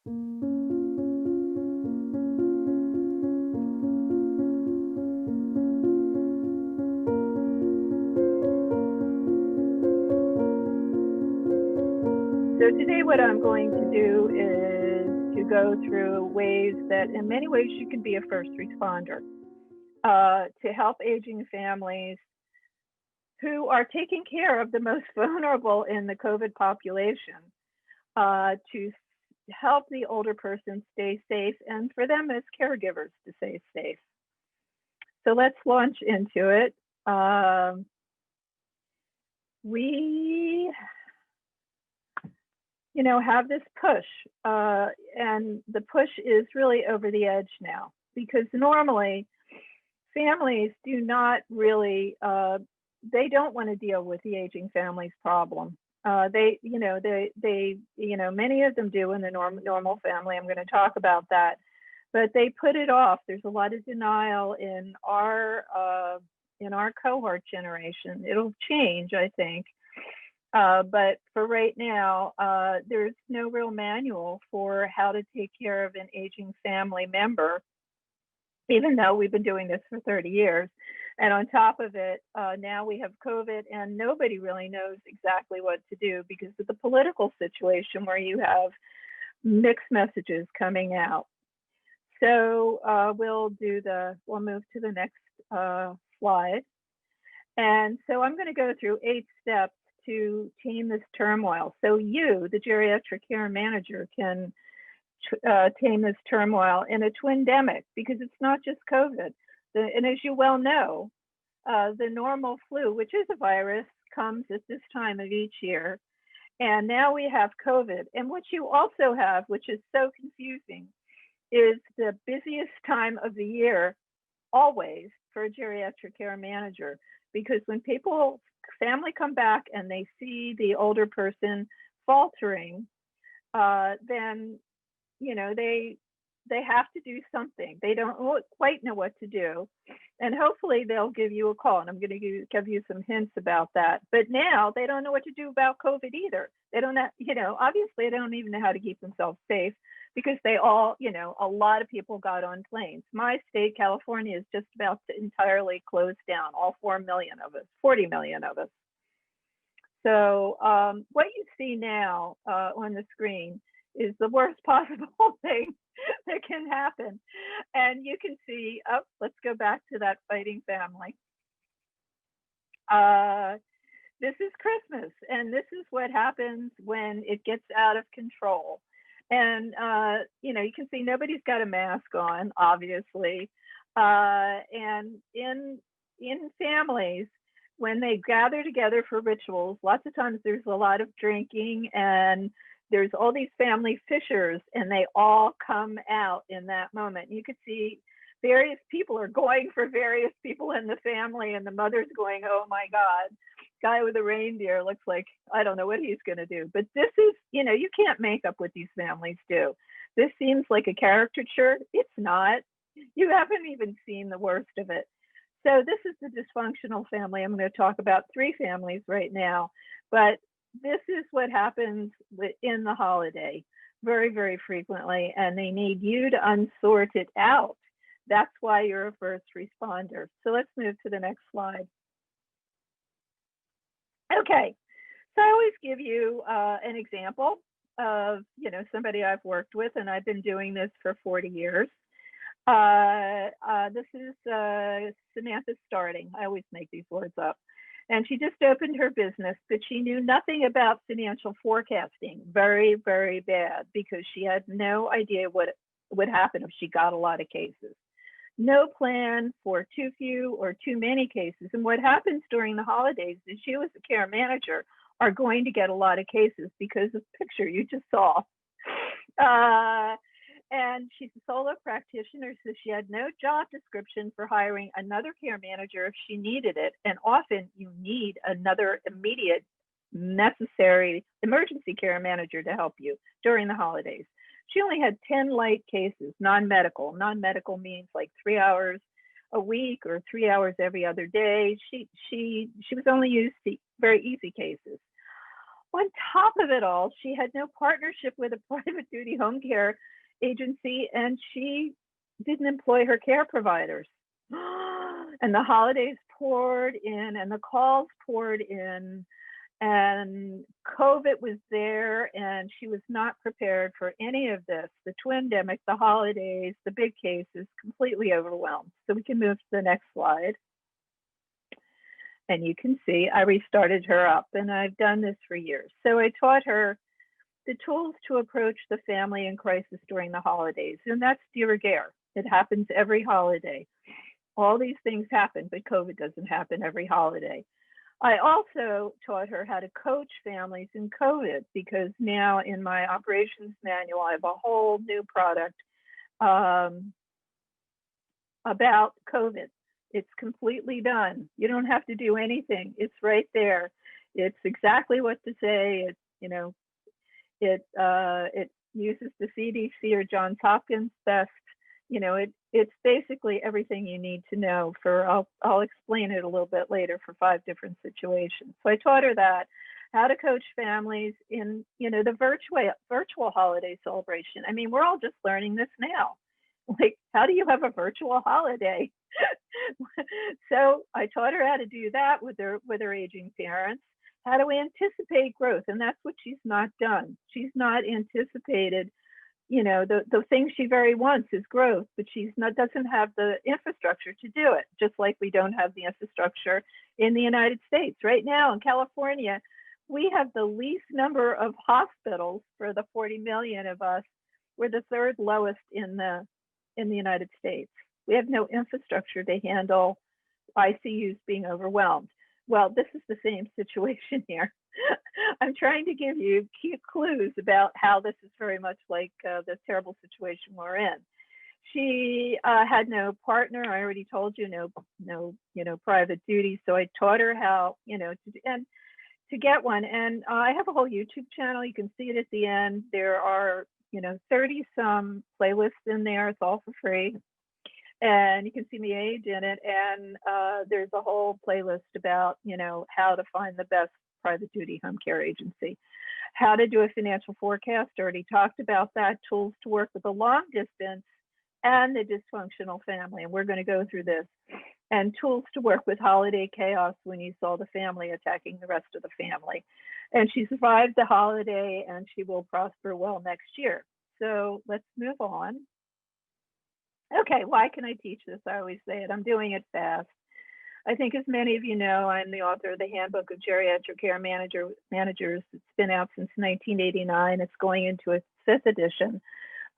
So today what I'm going to do is to go through ways that in many ways you can be a first responder to help aging families who are taking care of the most vulnerable in the COVID population, to help the older person stay safe and for them as caregivers to stay safe. So let's launch into it. We have this push, and the push is really over the edge now, because normally families do not really, they don't want to deal with the aging families problem. Many of them do in the normal family. I'm going to talk about that, but they put it off. There's a lot of denial in our cohort generation. It'll change, I think. But for right now, there's no real manual for how to take care of an aging family member, even though we've been doing this for 30 years. And on top of it, now we have COVID and nobody really knows exactly what to do because of the political situation where you have mixed messages coming out. So we'll move to the next slide. And so I'm going to go through 8 steps to tame this turmoil. So you, the geriatric care manager, can tame this turmoil in a twindemic, because it's not just COVID. And as you well know, the normal flu, which is a virus, comes at this time of each year. And now we have COVID. And what you also have, which is so confusing, is the busiest time of the year always for a geriatric care manager. Because when family come back and they see the older person faltering, then they have to do something. They don't quite know what to do, and hopefully they'll give you a call. And I'm going to give you some hints about that. But now they don't know what to do about COVID either. They don't have, obviously they don't even know how to keep themselves safe, because they all, a lot of people got on planes. My state, California, is just about to entirely close down, all 40 million of us. So what you see now on the screen is the worst possible thing that can happen. And you can see, let's go back to that fighting family. This is Christmas, and this is what happens when it gets out of control. And, you can see nobody's got a mask on, obviously. And in families, when they gather together for rituals, lots of times there's a lot of drinking, and there's all these family fissures, and they all come out in that moment. You could see various people are going for various people in the family, and the mother's going, oh my God, guy with a reindeer looks like, I don't know what he's going to do. But this is, you can't make up what these families do. This seems like a caricature. It's not. You haven't even seen the worst of it. So this is the dysfunctional family. I'm going to talk about 3 families right now, but this is what happens in the holiday very, very frequently, and they need you to unsort it out. That's why you're a first responder. So let's move to the next slide. Okay, so I always give you an example of, somebody I've worked with, and I've been doing this for 40 years. This is Samantha Starting. I always make these words up. And she just opened her business, but she knew nothing about financial forecasting. Very, very bad, because she had no idea what would happen if she got a lot of cases. No plan for too few or too many cases. And what happens during the holidays is you, as a care manager, are going to get a lot of cases because of the picture you just saw. And she's a solo practitioner, so she had no job description for hiring another care manager if she needed it. And often you need another immediate, necessary emergency care manager to help you during the holidays. She only had 10 light cases, non-medical. Non-medical means like 3 hours a week or 3 hours every other day. She was only used to very easy cases. On top of it all, she had no partnership with a private duty home care agency, and she didn't employ her care providers. And the holidays poured in and the calls poured in, and COVID was there, and she was not prepared for any of this. The Twindemic, the holidays, the big cases, completely overwhelmed. So we can move to the next slide. And you can see I restarted her up, and I've done this for years. So I taught her the tools to approach the family in crisis during the holidays, and that's de rigueur. It happens every holiday. All these things happen, but COVID doesn't happen every holiday. I also taught her how to coach families in COVID, because now in my operations manual, I have a whole new product about COVID. It's completely done. You don't have to do anything. It's right there. It's exactly what to say. It, you know, it uses the CDC or Johns Hopkins best. You know, it's basically everything you need to know for, I'll explain it a little bit later, for 5 different situations. So I taught her that, how to coach families in, you know, the virtual holiday celebration. I mean, we're all just learning this now. Like, how do you have a virtual holiday? So I taught her how to do that with her aging parents, how to anticipate growth. And that's what she's not done. She's not anticipated, you know, the thing she very wants is growth, but doesn't have the infrastructure to do it, just like we don't have the infrastructure in the United States. Right now in California, we have the least number of hospitals for the 40 million of us. We're the 3rd lowest in the United States. We have no infrastructure to handle ICUs being overwhelmed. Well, this is the same situation here. I'm trying to give you key clues about how this is very much like the terrible situation we're in. She had no partner. I already told you, no, you know, private duty. So I taught her how, you know, to get one. And I have a whole YouTube channel. You can see it at the end. There are, you know, 30 some playlists in there. It's all for free. And you can see my age in it. And there's a whole playlist about, you know, how to find the best private duty home care agency, how to do a financial forecast. Already talked about that, tools to work with the long distance and the dysfunctional family. And we're going to go through this, and tools to work with holiday chaos when you saw the family attacking the rest of the family. And she survived the holiday, and she will prosper well next year. So let's move on. Okay, why can I teach this? I always say it. I'm doing it fast. I think, as many of you know, I'm the author of the Handbook of Geriatric Care Managers. It's been out since 1989. It's going into its 5th edition.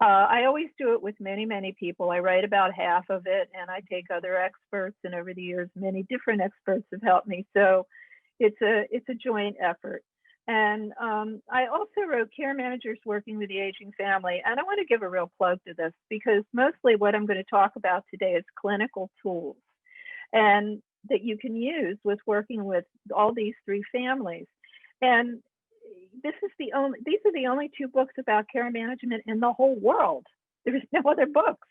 I always do it with many, many people. I write about half of it, and I take other experts, and over the years, many different experts have helped me. So it's a joint effort. And I also wrote Care Managers Working with the Aging Family. And I want to give a real plug to this, because mostly what I'm going to talk about today is clinical tools, and that you can use with working with all these 3 families. And these are the only 2 books about care management in the whole world. There's no other books.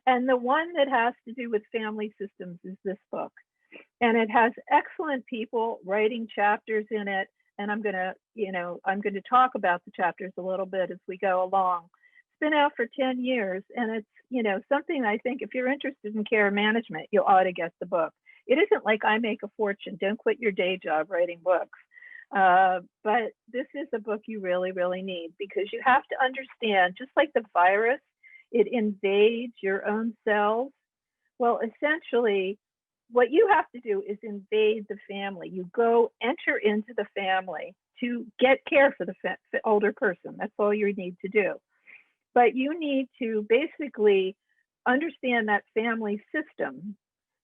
And the one that has to do with family systems is this book. And it has excellent people writing chapters in it. And I'm going to talk about the chapters a little bit as we go along. It's been out for 10 years, and it's, you know, something I think if you're interested in care management, you ought to get the book. It isn't like I make a fortune. Don't quit your day job writing books. But this is a book you really, really need, because you have to understand, just like the virus, it invades your own cells. Well, essentially, what you have to do is invade the family. You go enter into the family to get care for the older person. That's all you need to do. But you need to basically understand that family system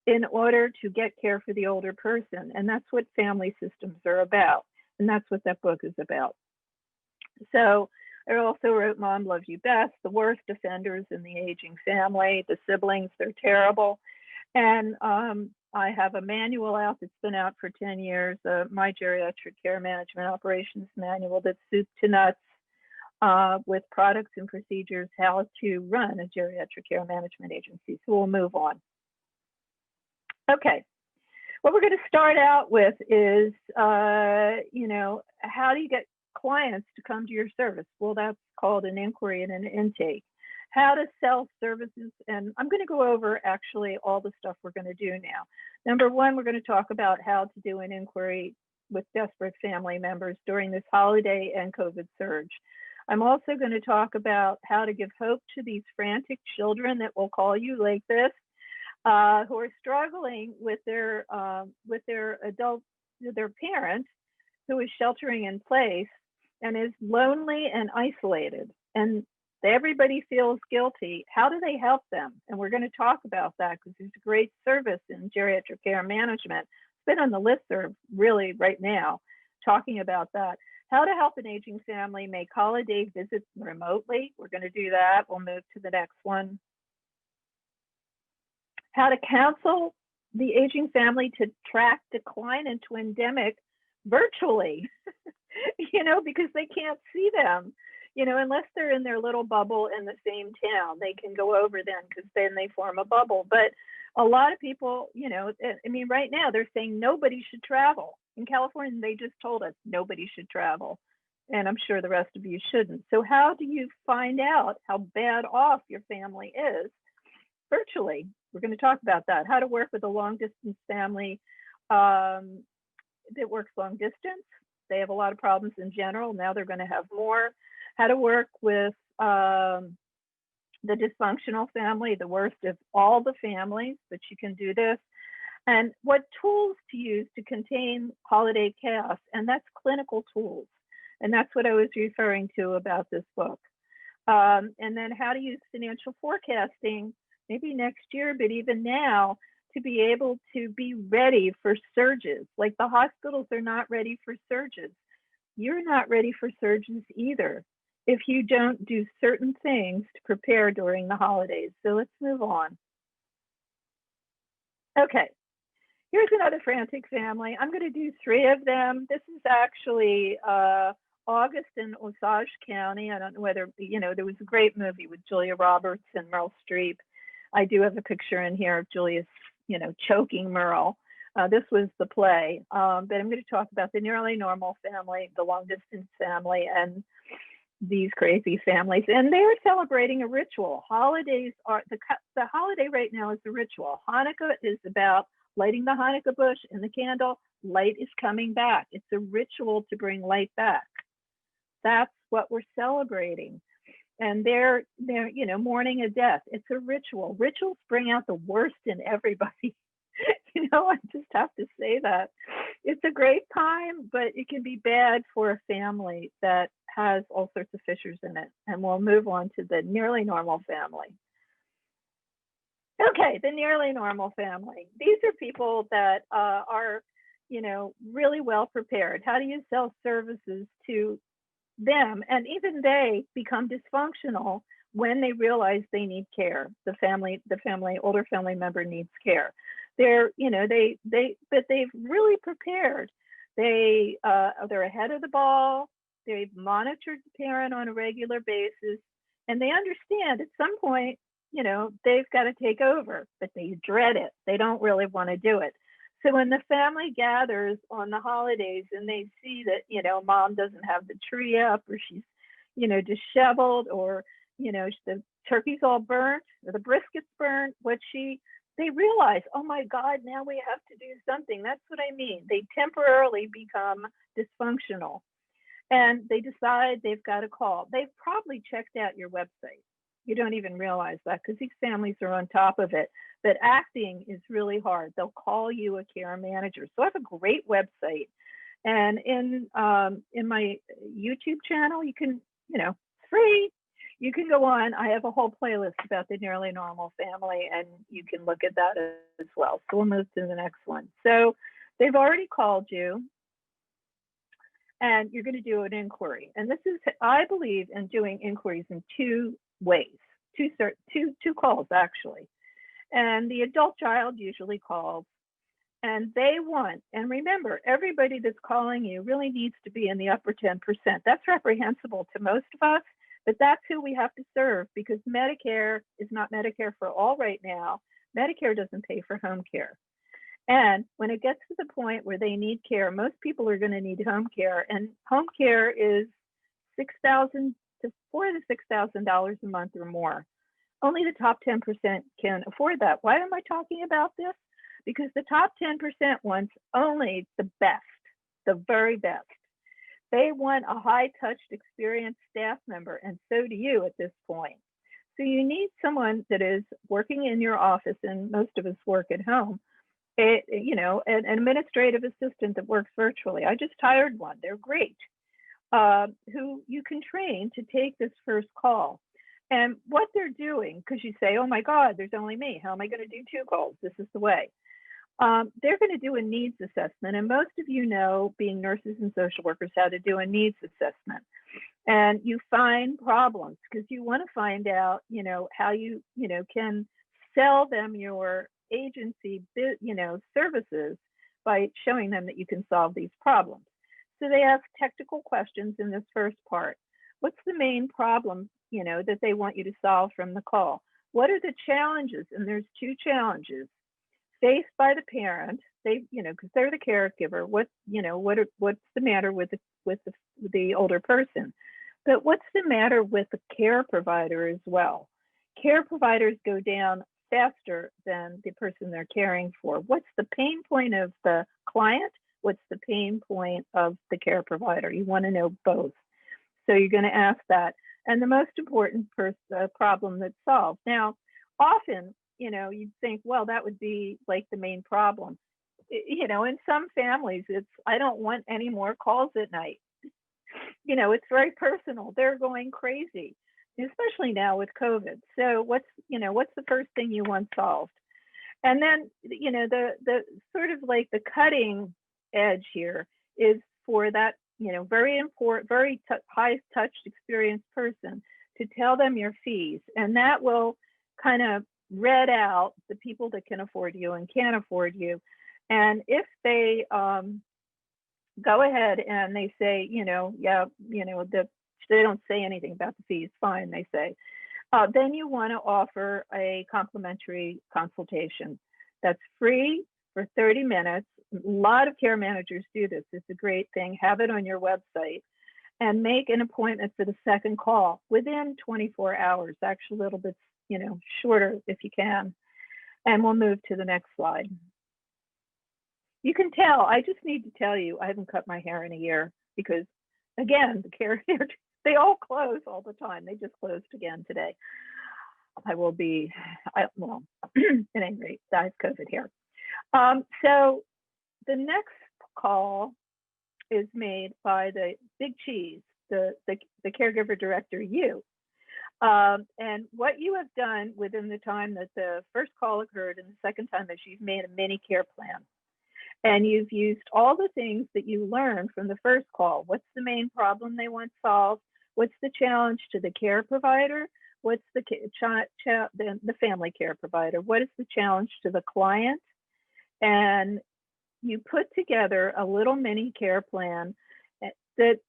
in order to get care for the older person. And that's what family systems are about. And that's what that book is about. So I also wrote Mom Loves You Best, the worst offenders in the aging family, the siblings, they're terrible. And I have a manual out that's been out for 10 years, my Geriatric Care Management Operations Manual, that's soup to nuts with products and procedures, how to run a geriatric care management agency. So we'll move on. Okay, what we're going to start out with is, you know, how do you get clients to come to your service. Well, that's called an inquiry and an intake. How to sell services, and I'm going to go over actually all the stuff we're going to do now. Number one, we're going to talk about how to do an inquiry with desperate family members during this holiday and COVID surge. I'm also going to talk about how to give hope to these frantic children that will call you like this, who are struggling with their parent who is sheltering in place and is lonely and isolated, and everybody feels guilty. How do they help them? And we're going to talk about that because there's a great service in geriatric care management. It's been on the listserv really right now, talking about that. How to help an aging family make holiday visits remotely. We're going to do that. We'll move to the next one. How to counsel the aging family to track decline in Twindemic virtually, because they can't see them, unless they're in their little bubble in the same town. They can go over then because then they form a bubble. But a lot of people, right now they're saying nobody should travel. In California, they just told us nobody should travel. And I'm sure the rest of you shouldn't. So how do you find out how bad off your family is? Virtually. We're going to talk about that. How to work with a long distance family that works long distance. They have a lot of problems in general. Now they're going to have more. How to work with the dysfunctional family, the worst of all the families, but you can do this. And what tools to use to contain holiday chaos, and that's clinical tools. And that's what I was referring to about this book. And then how to use financial forecasting, maybe next year, but even now, to be able to be ready for surges. Like the hospitals are not ready for surges. You're not ready for surges either if you don't do certain things to prepare during the holidays. So let's move on. Okay, here's another frantic family. I'm going to do 3 of them. This is actually August in Osage County. I don't know whether, there was a great movie with Julia Roberts and Meryl Streep. I do have a picture in here of Julia, choking Meryl. This was the play, but I'm going to talk about the nearly normal family, the long distance family, and these crazy families. And they're celebrating a ritual. Holidays are, the holiday right now is a ritual. Hanukkah is about lighting the Hanukkah bush and the candle. Light is coming back. It's a ritual to bring light back. That's what we're celebrating. And they're mourning a death. It's a ritual. Rituals bring out the worst in everybody. I just have to say that. It's a great time, but it can be bad for a family that has all sorts of fissures in it. And we'll move on to the nearly normal family. Okay, the nearly normal family. These are people that are, really well prepared. How do you sell services to them? And even they become dysfunctional when they realize they need care. The older family member needs care. They're, but they've really prepared. They're ahead of the ball. They've monitored the parent on a regular basis, and they understand at some point, they've got to take over, but they dread it. They don't really want to do it. So when the family gathers on the holidays and they see that, mom doesn't have the tree up, or she's, disheveled, or, the turkey's all burnt, or the brisket's burnt, they realize, oh my God, now we have to do something. That's what I mean. They temporarily become dysfunctional, and they decide they've got to call. They've probably checked out your website. You don't even realize that because these families are on top of it. But acting is really hard. They'll call you a care manager. So I have a great website. And in my YouTube channel, you can, it's free. You can go on. I have a whole playlist about the nearly normal family, and you can look at that as well. So we'll move to the next one. So they've already called you, and you're going to do an inquiry. And this is, I believe in doing inquiries in 2 ways, two calls actually. And the adult child usually calls, and they want, and remember, everybody that's calling you really needs to be in the upper 10%. That's reprehensible to most of us, but that's who we have to serve, because Medicare is not Medicare for all right now. Medicare doesn't pay for home care. And when it gets to the point where they need care, most people are going to need home care, and home care is $6,000 to $4,000 to $6,000 a month or more. Only the top 10% can afford that. Why am I talking about this? Because the top 10% wants only the best, the very best. They want a high-touched, experienced staff member, and so do you at this point. So you need someone that is working in your office, and most of us work at home. An administrative assistant that works virtually. I just hired one. They're great. Who you can train to take this first call. And what they're doing, because you say, oh my God, there's only me. How am I going to do 2 calls? This is the way. They're going to do a needs assessment. And most of you know, being nurses and social workers, how to do a needs assessment. And you find problems because you want to find out, how you, can sell them your agency, services by showing them that you can solve these problems. So they ask technical questions in this first part. What's the main problem, that they want you to solve from the call? What are the challenges? And there's 2 challenges faced by the parent. They, because they're the caregiver. What's the matter with the older person? But what's the matter with the care provider as well? Care providers go down faster than the person they're caring for. What's the pain point of the client? What's the pain point of the care provider? You want to know both. So you're going to ask that. And the most important problem that's solved. Now, often, you'd think, well, that would be like the main problem. In some families, it's, I don't want any more calls at night. It's very personal. They're going crazy, especially now with COVID. So what's the first thing you want solved? And then, the sort of like the cutting edge here is for that, very important, very high touched, experienced person to tell them your fees. And that will kind of red out the people that can afford you and can't afford you. And if they go ahead and they say, they don't say anything about the fees, fine, they say, then you want to offer a complimentary consultation that's free for 30 minutes. A lot of care managers do this. It's a great thing. Have it on your website and make an appointment for the second call within 24 hours, actually a little bit, shorter if you can. And we'll move to the next slide. You can tell, I just need to tell you, I haven't cut my hair in a year because, again, the care, they all close all the time. They just closed again today. I will be, at any rate, I have COVID hair. So the next call is made by the big cheese, the caregiver director, you. And what you have done within the time that the first call occurred and the second time is you've made a mini care plan. And you've used all the things that you learned from the first call. What's the main problem they want solved? What's the challenge to the care provider? What's the family care provider? What is the challenge to the client? And you put together a little mini care plan that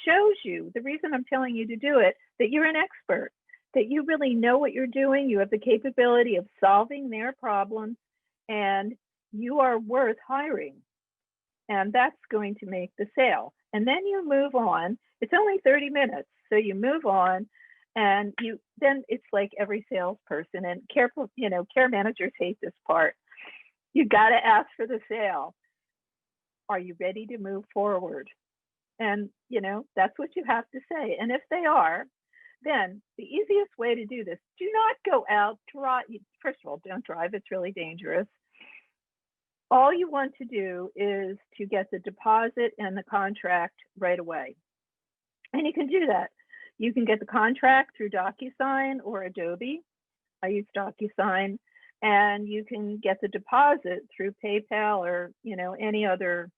shows you, the reason I'm telling you to do it, that you're an expert, that you really know what you're doing, you have the capability of solving their problems, and you are worth hiring. And that's going to make the sale. And then you move on. It's only 30 minutes, so you move on, and then it's like every salesperson, and care managers hate this part. You got to ask for the sale. Are you ready to move forward? And, that's what you have to say. And if they are, then the easiest way to do this, do not go out, drive. First of all, don't drive. It's really dangerous. All you want to do is to get the deposit and the contract right away. And you can do that. You can get the contract through DocuSign or Adobe. I use DocuSign. And you can get the deposit through PayPal or, any other,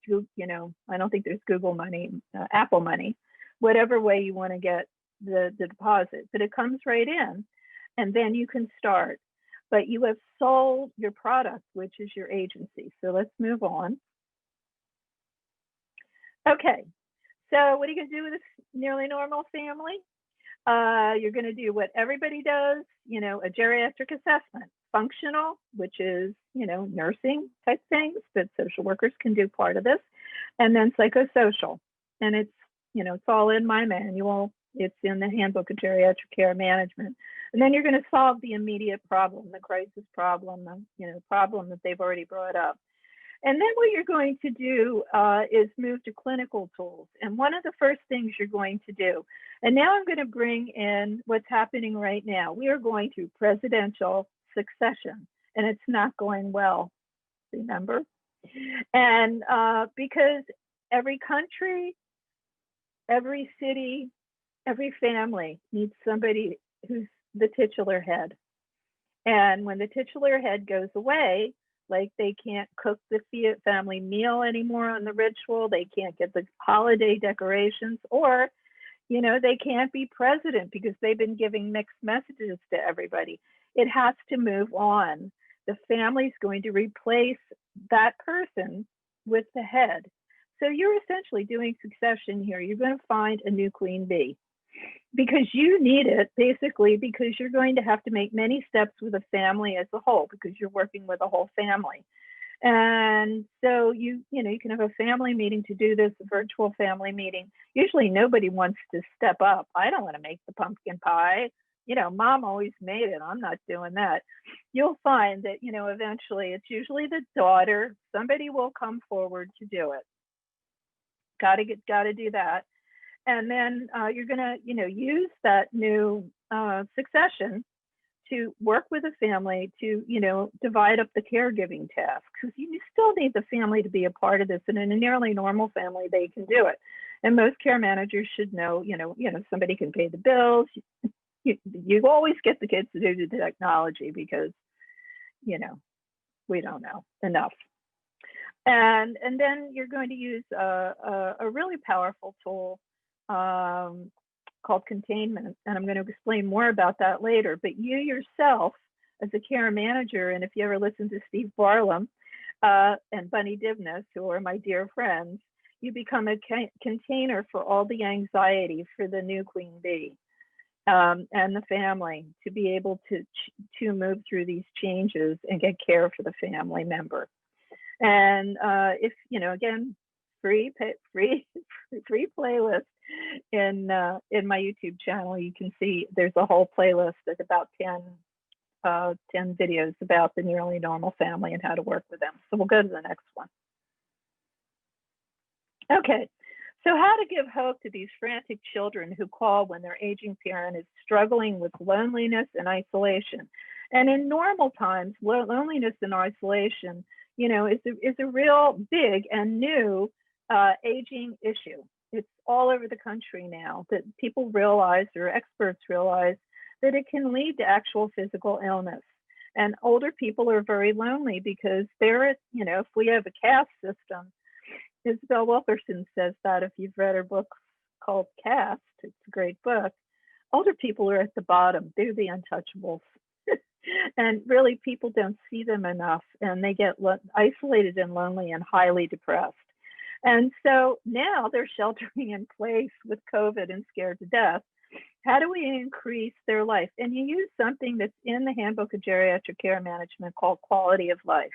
I don't think there's Google Money, Apple Money, whatever way you want to get the deposit. But it comes right in, and then you can start. But you have sold your product, which is your agency. So let's move on. Okay, so what are you going to do with this nearly normal family? You're going to do what everybody does, a geriatric assessment. functional, which is, nursing type things, but social workers can do part of this. And then psychosocial. And it's all in my manual. It's in the Handbook of Geriatric Care Management. And then you're going to solve the immediate problem, the crisis problem, the problem that they've already brought up. And then what you're going to do is move to clinical tools. And one of the first things you're going to do, and now I'm going to bring in what's happening right now. We are going through presidential succession, and it's not going well, remember? And because every country, every city, every family needs somebody who's the titular head. And when the titular head goes away, like they can't cook the family meal anymore on the ritual, they can't get the holiday decorations, or, they can't be president because they've been giving mixed messages to everybody. It has to move on. The family's going to replace that person with the head. So you're essentially doing succession here. You're going to find a new queen bee because you need it, basically, because you're going to have to make many steps with a family as a whole, because you're working with a whole family. And so you can have a family meeting to do this, a virtual family meeting. Usually nobody wants to step up. I don't want to make the pumpkin pie. Mom always made it. I'm not doing that. You'll find that, eventually it's usually the daughter. Somebody will come forward to do it. Got to do that. And then you're going to, use that new succession to work with a family to, divide up the caregiving tasks. Because you still need the family to be a part of this. And in a nearly normal family, they can do it. And most care managers should know, somebody can pay the bills. You always get the kids to do the technology because, we don't know enough. And then you're going to use a really powerful tool called containment. And I'm going to explain more about that later. But you yourself, as a care manager, and if you ever listen to Steve Barlam and Bunny Divness, who are my dear friends, you become a container for all the anxiety for the new queen bee and the family to be able to move through these changes and get care for the family member. And if, again, free playlist in my YouTube channel, you can see there's a whole playlist that's about 10 videos about the nearly normal family and how to work with them. So we'll go to the next one. Okay, so how to give hope to these frantic children who call when their aging parent is struggling with loneliness and isolation. And in normal times, loneliness and isolation, is a real big and new aging issue. It's all over the country now that people realize, or experts realize, that it can lead to actual physical illness. And older people are very lonely because they're, if we have a caste system, Isabel Wilkerson says that if you've read her book called Caste, it's a great book, older people are at the bottom. They're the untouchables. And really, people don't see them enough, and they get isolated and lonely and highly depressed. And so now they're sheltering in place with COVID and scared to death. How do we increase their life? And you use something that's in the Handbook of Geriatric Care Management called quality of life.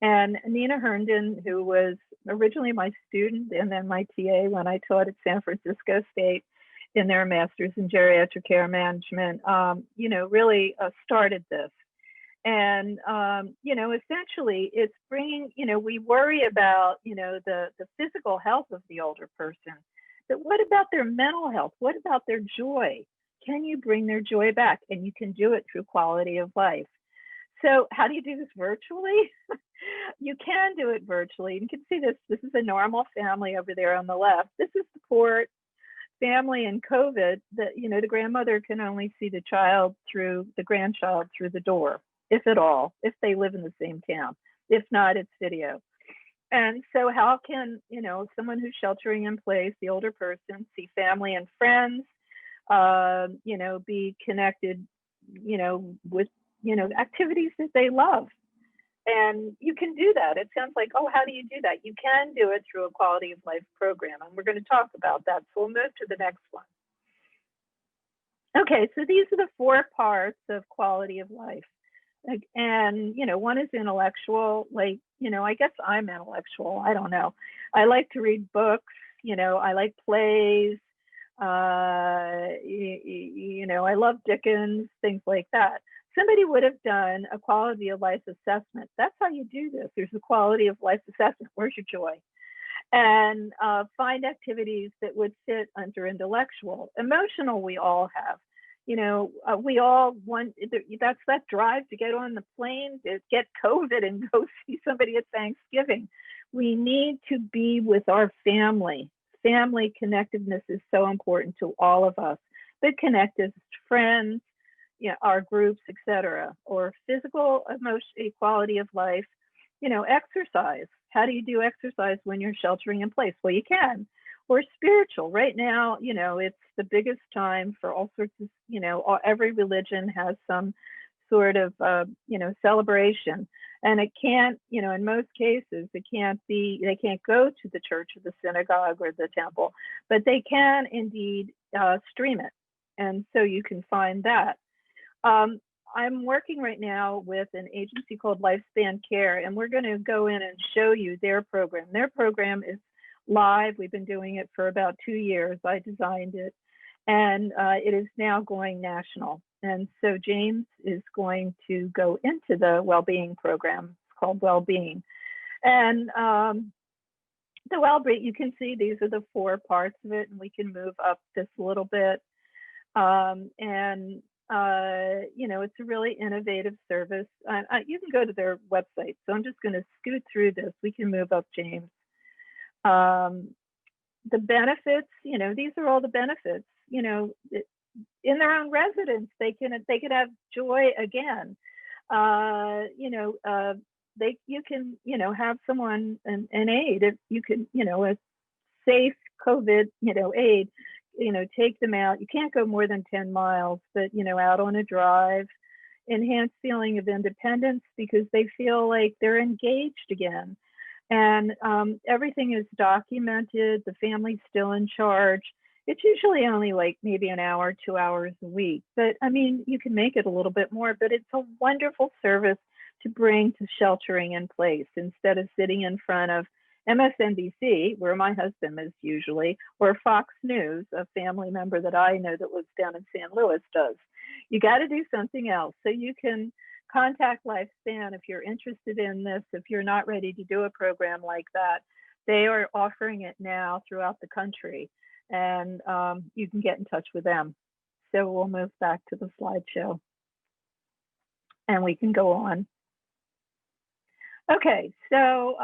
And Nina Herndon, who was originally my student and then my TA when I taught at San Francisco State in their master's in geriatric care management, really started this. And, essentially it's bringing, we worry about, the physical health of the older person, but what about their mental health? What about their joy? Can you bring their joy back? And you can do it through quality of life. So how do you do this virtually? You can do it virtually. You can see this. This is a normal family over there on the left. This is the poor family in COVID that, the grandmother can only see the grandchild through the door, if at all, if they live in the same town. If not, it's video. And so how can, someone who's sheltering in place, the older person, see family and friends, be connected, with, activities that they love. And you can do that. It sounds like, oh, how do you do that? You can do it through a quality of life program. And we're going to talk about that. So we'll move to the next one. Okay, so these are the 4 parts of quality of life. And, one is intellectual, like, I guess I'm intellectual. I don't know. I like to read books, I like plays. I love Dickens, things like that. Somebody would have done a quality of life assessment. That's how you do this. There's a quality of life assessment. Where's your joy? And find activities that would fit under intellectual. Emotional, we all have. We all want, that's that drive to get on the plane, to get COVID and go see somebody at Thanksgiving. We need to be with our family. Family connectiveness is so important to all of us, but connected friends, our groups, etc. Or physical, emotional quality of life, exercise. How do you do exercise when you're sheltering in place? Well, you can. Or spiritual. Right now, it's the biggest time for all sorts of, every religion has some sort of, celebration. And it can't, in most cases, they can't go to the church or the synagogue or the temple, but they can indeed stream it. And so you can find that. I'm working right now with an agency called Lifespan Care, and we're going to go in and show you their program. Their program is live. We've been doing it for about 2 years. I designed it, and it is now going national. And so James is going to go into the well-being program. It's called Well-Being. And the well-being, you can see these are the 4 parts of it, and we can move up this a little bit. It's a really innovative service. You can go to their website. So I'm just going to scoot through this. We can move up, James. The benefits, these are all the benefits, in their own residence, they could have joy again. You can, have someone, an aide, if you can, a safe COVID, aid, take them out. You can't go more than 10 miles, but, out on a drive, enhanced feeling of independence because they feel like they're engaged again. And everything is documented. The family's still in charge. It's usually only like maybe an hour, 2 hours a week. But I mean, you can make it a little bit more, but it's a wonderful service to bring to sheltering in place instead of sitting in front of MSNBC, where my husband is usually, or Fox News, a family member that I know that lives down in San Luis does. You got to do something else. So you can contact Lifespan if you're interested in this. If you're not ready to do a program like that, they are offering it now throughout the country, and you can get in touch with them. So we'll move back to the slideshow, and we can go on. Okay, so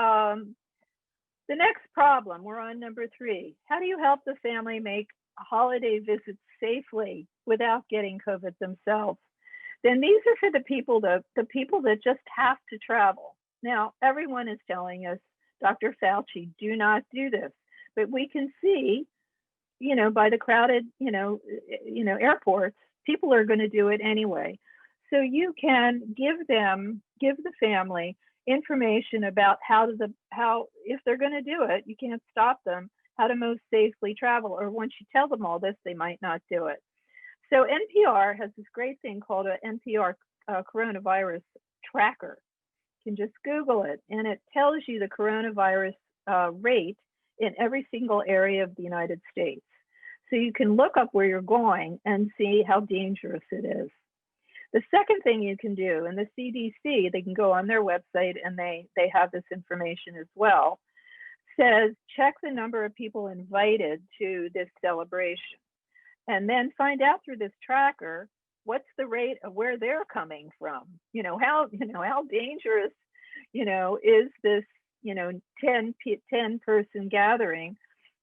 the next problem, we're on number 3. How do you help the family make holiday visits safely without getting COVID themselves? Then these are for the people that just have to travel. Now, everyone is telling us, Dr. Fauci, do not do this. But we can see, by the crowded, airports, people are going to do it anyway. So you can give the family information about how if they're going to do it, you can't stop them, how to most safely travel. Or once you tell them all this, they might not do it. So NPR has this great thing called an NPR coronavirus tracker. You can just Google it, and it tells you the coronavirus rate in every single area of the United States. So you can look up where you're going and see how dangerous it is. The second thing you can do, and the CDC, they can go on their website and they have this information as well, says check the number of people invited to this celebration. And then find out through this tracker, what's the rate of where they're coming from? How dangerous, is this, 10 person gathering,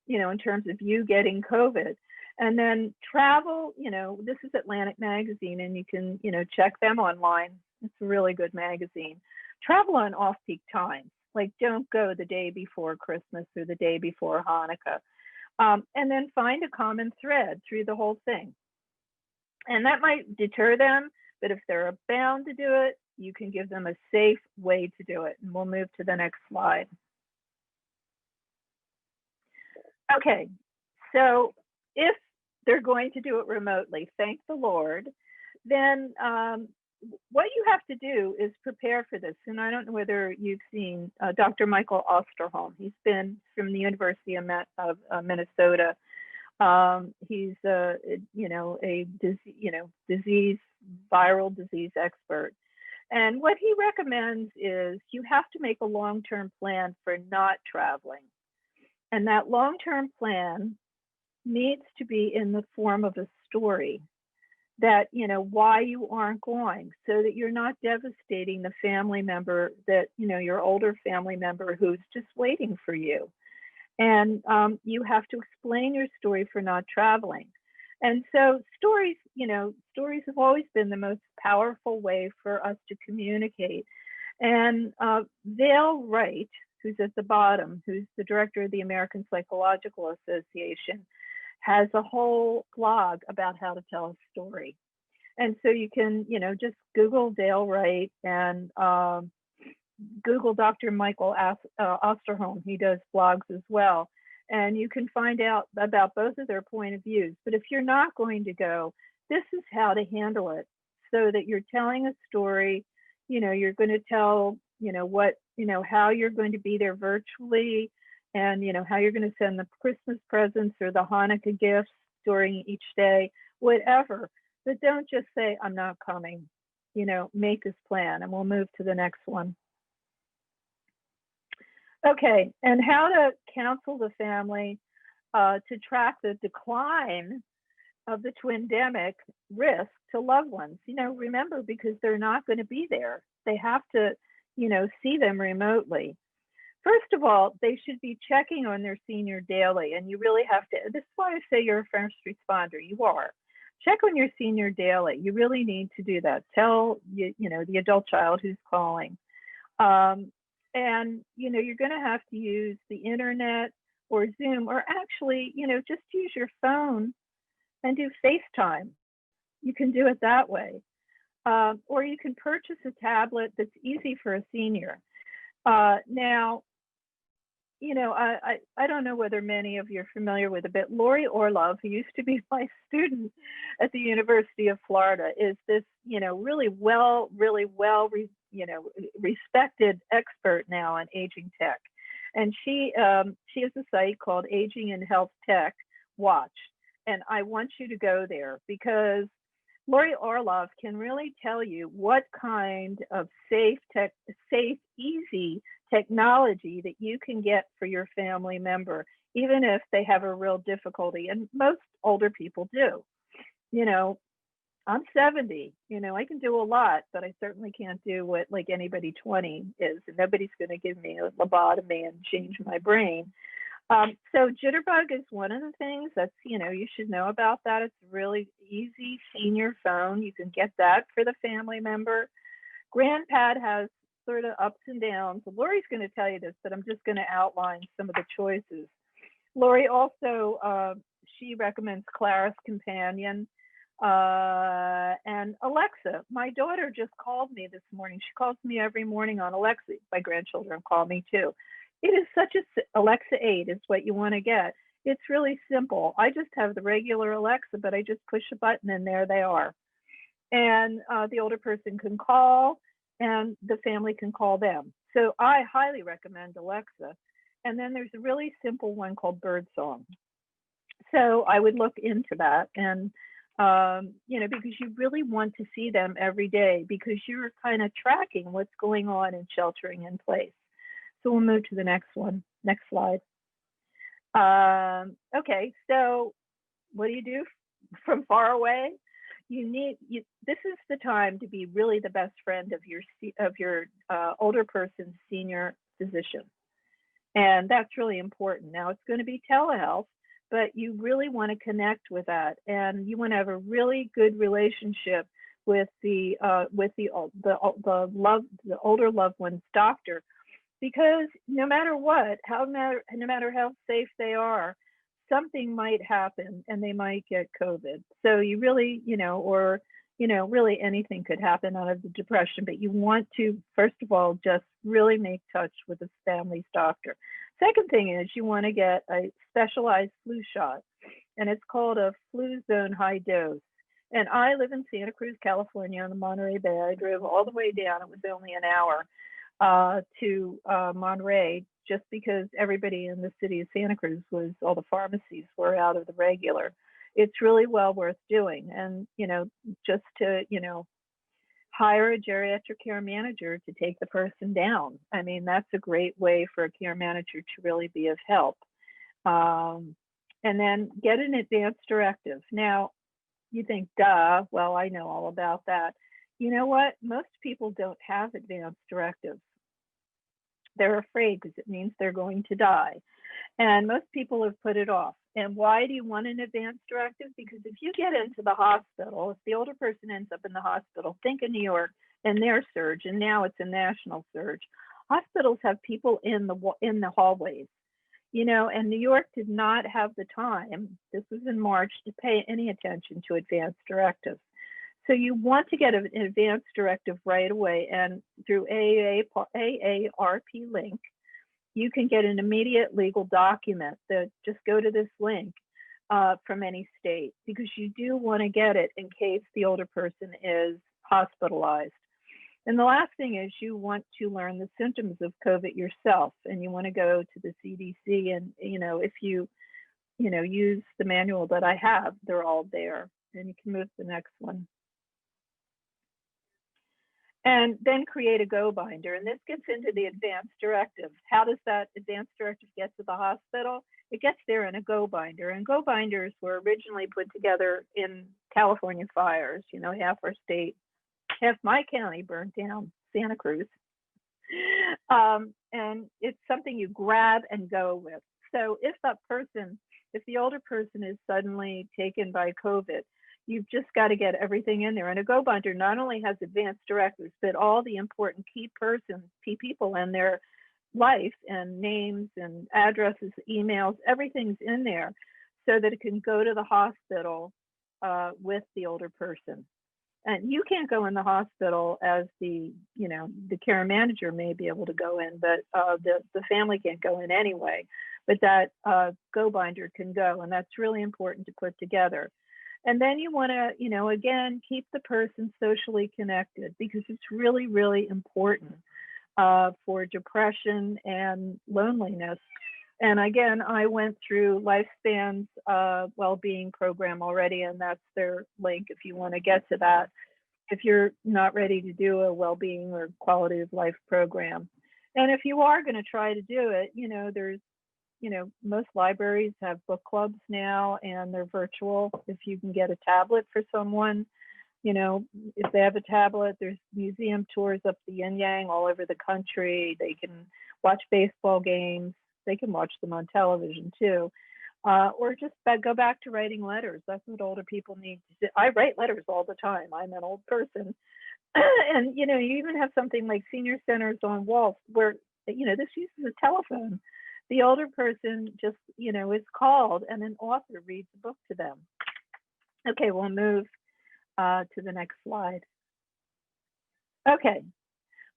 in terms of you getting COVID. And then travel, this is Atlantic Magazine, and you can, check them online. It's a really good magazine. Travel on off-peak times, like don't go the day before Christmas or the day before Hanukkah. And then find a common thread through the whole thing. And that might deter them, but if they're bound to do it, you can give them a safe way to do it. And we'll move to the next slide. Okay, so if they're going to do it remotely, thank the Lord, then what you have to do is prepare for this. And I don't know whether you've seen Dr. Michael Osterholm. He's been from the University of Minnesota. He's a viral disease expert. And what he recommends is you have to make a long-term plan for not traveling. And that long-term plan needs to be in the form of a story that, why you aren't going, so that you're not devastating the family member that, your older family member who's just waiting for you. And you have to explain your story for not traveling. And so stories have always been the most powerful way for us to communicate. And Vale Wright, who's at the bottom, who's the director of the American Psychological Association, has a whole blog about how to tell a story. And so you can, just Google Dale Wright and Google Dr. Michael Osterholm. He does blogs as well. And you can find out about both of their point of views. But if you're not going to go, this is how to handle it so that you're telling a story. You're going to tell, how you're going to be there virtually, and how you're going to send the Christmas presents or the Hanukkah gifts during each day, whatever. But don't just say, I'm not coming. Make this plan, and we'll move to the next one. Okay, and how to counsel the family to track the decline of the twindemic risk to loved ones. Remember, because they're not going to be there. They have to, see them remotely. First of all, they should be checking on their senior daily, and you really have to. This is why I say you're a first responder. You are. Check on your senior daily. You really need to do that. Tell the adult child who's calling. And you're going to have to use the internet or Zoom, or actually, just use your phone and do FaceTime. You can do it that way. Or you can purchase a tablet that's easy for a senior. Now, I don't know whether many of you are familiar with it, but Lori Orlov, who used to be my student at the University of Florida, is this, really well respected expert now on aging tech. And she has a site called Aging and Health Tech Watch. And I want you to go there, because Lori Orlov can really tell you what kind of safe, easy technology that you can get for your family member, even if they have a real difficulty. And most older people do. I'm 70, I can do a lot, but I certainly can't do what like anybody 20 is. And nobody's going to give me a lobotomy and change my brain. So Jitterbug is one of the things that's, you should know about that. It's a really easy senior phone. You can get that for the family member. GrandPad has sort of ups and downs. Lori's going to tell you this, but I'm just going to outline some of the choices. Lori also, she recommends Claris Companion and Alexa. My daughter just called me this morning. She calls me every morning on Alexa. My grandchildren call me too. It is such a, Alexa 8 is what you want to get. It's really simple. I just have the regular Alexa, but I just push a button and there they are. And the older person can call and the family can call them. So I highly recommend Alexa. And then there's a really simple one called Birdsong. So I would look into that, and because you really want to see them every day, because you're kind of tracking what's going on in sheltering in place. So we'll move to the next one. Next slide. Okay, so what do you do from far away? This is the time to be really the best friend of your older person's senior physician. And that's really important. Now it's going to be telehealth, but you really want to connect with that, and you want to have a really good relationship with the older loved one's doctor, because no matter what, no matter how safe they are, something might happen and they might get COVID. So you really, really anything could happen out of the depression, but you want to, first of all, just really make touch with the family's doctor. Second thing is you want to get a specialized flu shot, and it's called a Fluzone high dose. And I live in Santa Cruz, California, on the Monterey Bay. I drove all the way down. It was only an hour to Monterey, just because everybody in the city of Santa Cruz all the pharmacies were out of the regular. It's really well worth doing. And, just to, hire a geriatric care manager to take the person down. I mean, that's a great way for a care manager to really be of help. And then get an advance directive. Now, you think, duh, well, I know all about that. You know what? Most people don't have advance directives. They're afraid because it means they're going to die. And most people have put it off. And why do you want an advance directive? Because if you get into the hospital, if the older person ends up in the hospital, think of New York and their surge, and now it's a national surge. Hospitals have people in the hallways, and New York did not have the time, this was in March, to pay any attention to advance directives. So you want to get an advance directive right away, and through AARP link, you can get an immediate legal document that just go to this link from any state, because you do want to get it in case the older person is hospitalized. And the last thing is you want to learn the symptoms of COVID yourself, and you want to go to the CDC, and if you use the manual that I have, they're all there. And you can move to the next one. And then create a go binder. And this gets into the advance directive. How does that advance directive get to the hospital? It gets there in a go binder. And go binders were originally put together in California fires. Half our state, half my county burned down, Santa Cruz. And it's something you grab and go with. So if the older person is suddenly taken by COVID, you've just got to get everything in there. And a go binder not only has advance directives, but all the important key people in their life, and names and addresses, emails, everything's in there, so that it can go to the hospital with the older person. And you can't go in the hospital as the care manager may be able to go in, but the family can't go in anyway. But that go binder can go, and that's really important to put together. And then you want to, again, keep the person socially connected, because it's really, really important for depression and loneliness. And again, I went through Lifespan's well-being program already, and that's their link if you want to get to that, if you're not ready to do a well-being or quality of life program. And if you are going to try to do it, there's most libraries have book clubs now, and they're virtual. If you can get a tablet for someone, if they have a tablet, there's museum tours up the yin yang all over the country. They can watch baseball games. They can watch them on television too. Or just go back to writing letters. That's what older people need to do. I write letters all the time. I'm an old person. And, you even have something like senior centers on walls where, this uses a telephone. The older person just, is called, and an author reads a book to them. Okay, we'll move to the next slide. Okay,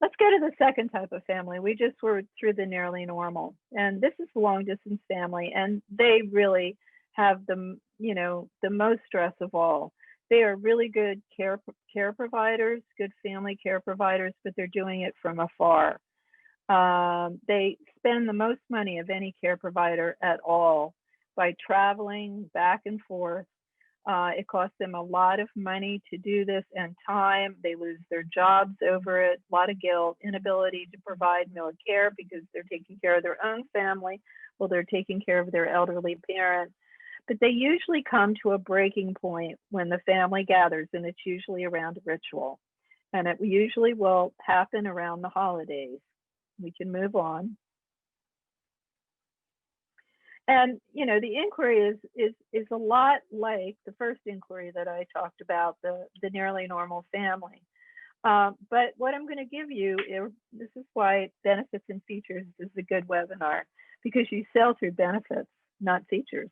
let's go to the second type of family. We just were through the nearly normal, and this is the long distance family, and they really have the most stress of all. They are really good care providers, good family care providers, but they're doing it from afar. They spend the most money of any care provider at all by traveling back and forth. It costs them a lot of money to do this, and time. They lose their jobs over it, a lot of guilt, inability to provide meal care because they're taking care of their own family while they're taking care of their elderly parent. But they usually come to a breaking point when the family gathers, and it's usually around a ritual. And it usually will happen around the holidays. We can move on. And, the inquiry is a lot like the first inquiry that I talked about, the nearly normal family. But what I'm going to give you, this is why benefits and features is a good webinar, because you sell through benefits, not features.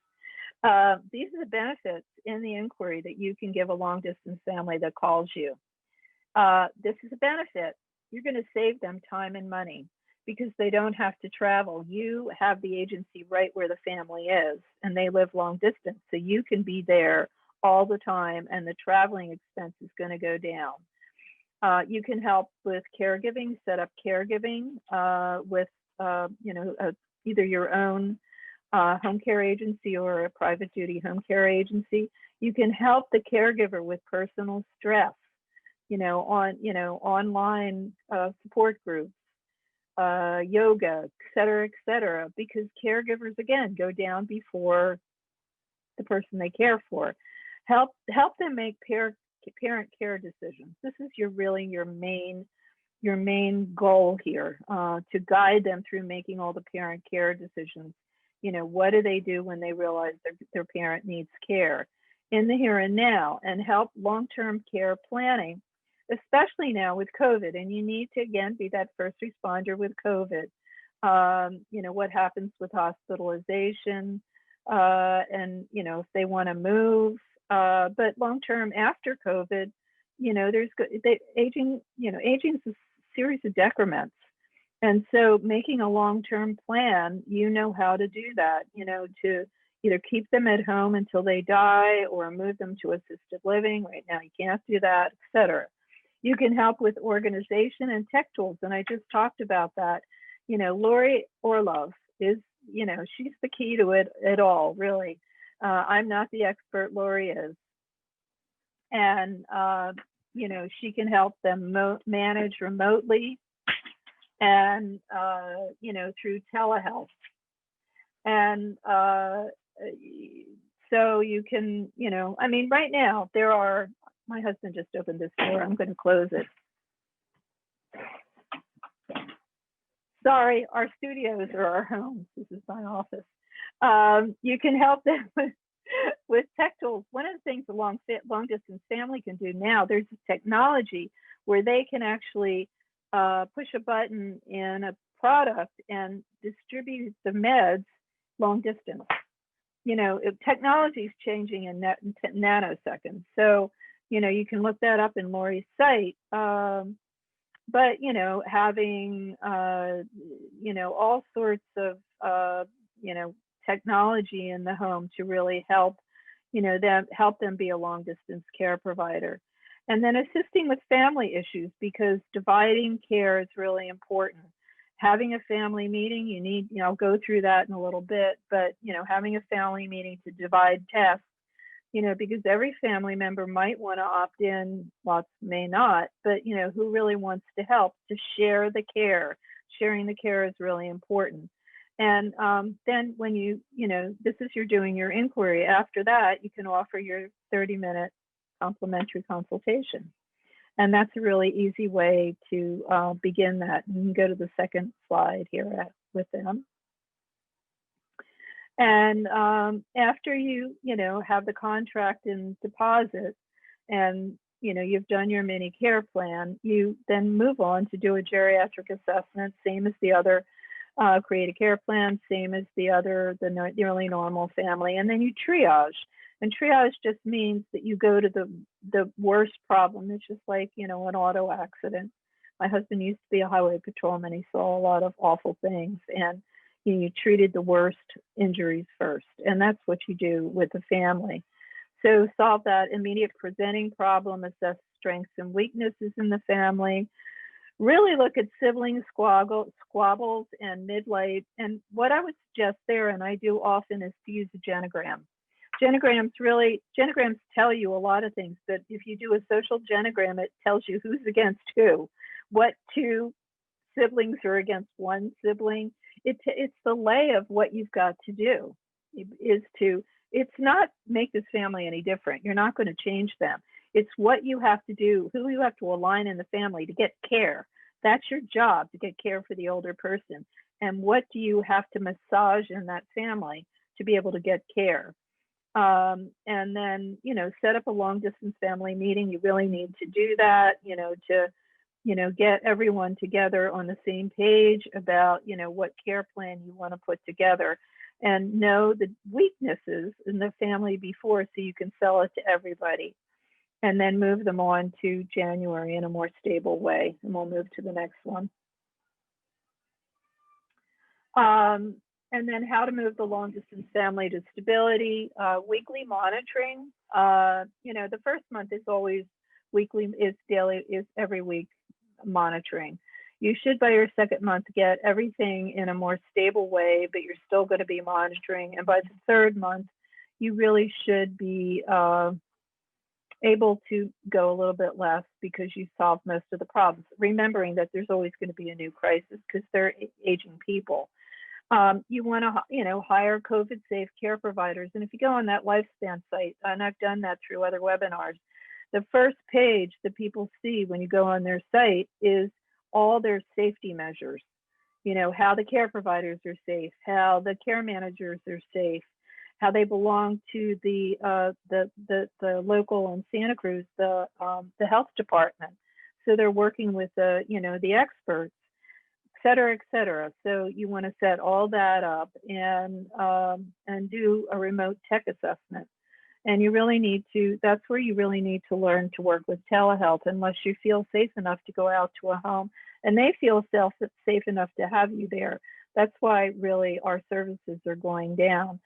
These are the benefits in the inquiry that you can give a long distance family that calls you. This is a benefit. You're going to save them time and money, because they don't have to travel. You have the agency right where the family is, and they live long distance, so you can be there all the time, and the traveling expense is going to go down. You can help with caregiving, set up caregiving with, either your own home care agency or a private duty home care agency. You can help the caregiver with personal stress, online support groups, yoga, et cetera, because caregivers, again, go down before the person they care for. Help them make parent care decisions. This is your main goal here, to guide them through making all the parent care decisions. What do they do when they realize their parent needs care in the here and now, and help long-term care planning, especially now with COVID. And you need to, again, be that first responder with COVID. What happens with hospitalization, and, if they want to move, but long-term after COVID, there's aging is a series of decrements. And so making a long-term plan, how to do that, to either keep them at home until they die or move them to assisted living. Right now, you can't do that, et cetera. You can help with organization and tech tools. And I just talked about that. Lori Orlov is, she's the key to it all, really. I'm not the expert, Lori is. And, she can help them manage remotely and, through telehealth. And so you can, right now my husband just opened this door. I'm going to close it. Sorry, our studios are our homes. This is my office. You can help them with tech tools. One of the things the long distance family can do now, there's technology where they can actually push a button in a product and distribute the meds long distance. Technology is changing in nanoseconds. So, you can look that up in Lori's site. But, having, all sorts of, technology in the home to really help, help them be a long distance care provider. And then assisting with family issues, because dividing care is really important. Having a family meeting, you need, I'll go through that in a little bit, but, having a family meeting to divide tasks, because every family member might want to opt in, lots may not, but, who really wants to help to share the care. Sharing the care is really important. And then when this is you're doing your inquiry, after that, you can offer your 30-minute complimentary consultation. And that's a really easy way to begin that. You can go to the second slide here with them. And after you have the contract and deposit, and you've done your mini care plan, you then move on to do a geriatric assessment, same as the other create a care plan, same as the early normal family, and then you triage. And triage just means that you go to the worst problem. It's just like an auto accident. My husband used to be a highway patrolman. He saw a lot of awful things, and you treated the worst injuries first, and that's what you do with the family. So solve that immediate presenting problem, assess strengths and weaknesses in the family, really look at sibling squabbles and midlife. And what I would suggest there, and I do often, is to use a genogram. Genograms tell you a lot of things, but if you do a social genogram, it tells you who's against who, what two siblings are against one sibling. It's the lay of what you've got to do. It's not make this family any different. You're not going to change them. It's what you have to do, who you have to align in the family to get care. That's your job, to get care for the older person. And what do you have to massage in that family to be able to get care? And then, set up a long distance family meeting. You really need to do that, to get everyone together on the same page about, what care plan you want to put together, and know the weaknesses in the family before, so you can sell it to everybody, and then move them on to January in a more stable way. And we'll move to the next one. And then how to move the long distance family to stability, weekly monitoring. The first month is always weekly, is daily, is every week monitoring. You should, by your second month, get everything in a more stable way, but you're still going to be monitoring. And by the third month, you really should be able to go a little bit less because you solved most of the problems, remembering that there's always going to be a new crisis because they're aging people. You want to, hire COVID-safe care providers. And if you go on that lifespan site, and I've done that through other webinars, the first page that people see when you go on their site is all their safety measures. How the care providers are safe, how the care managers are safe, how they belong to the local in Santa Cruz, the health department. So they're working with the experts, et cetera, et cetera. So you want to set all that up and do a remote tech assessment. And you really need to, that's where you really need to learn to work with telehealth unless you feel safe enough to go out to a home and they feel safe enough to have you there. That's why really our services are going down.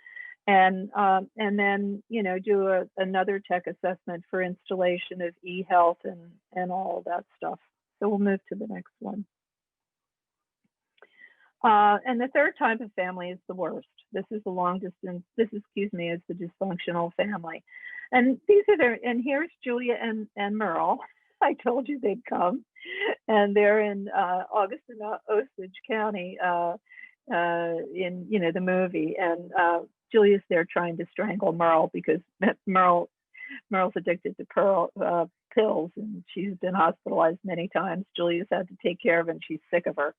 And then, do another tech assessment for installation of e-health and all of that stuff. So we'll move to the next one. And the third type of family is the worst. This is the long distance, is the dysfunctional family. And these are and here's Julia and Merle. I told you they'd come. And they're in August and Osage County in, the movie. And Julia's there trying to strangle Merle because Merle's addicted to pills and she's been hospitalized many times. Julia's had to take care of her and she's sick of her.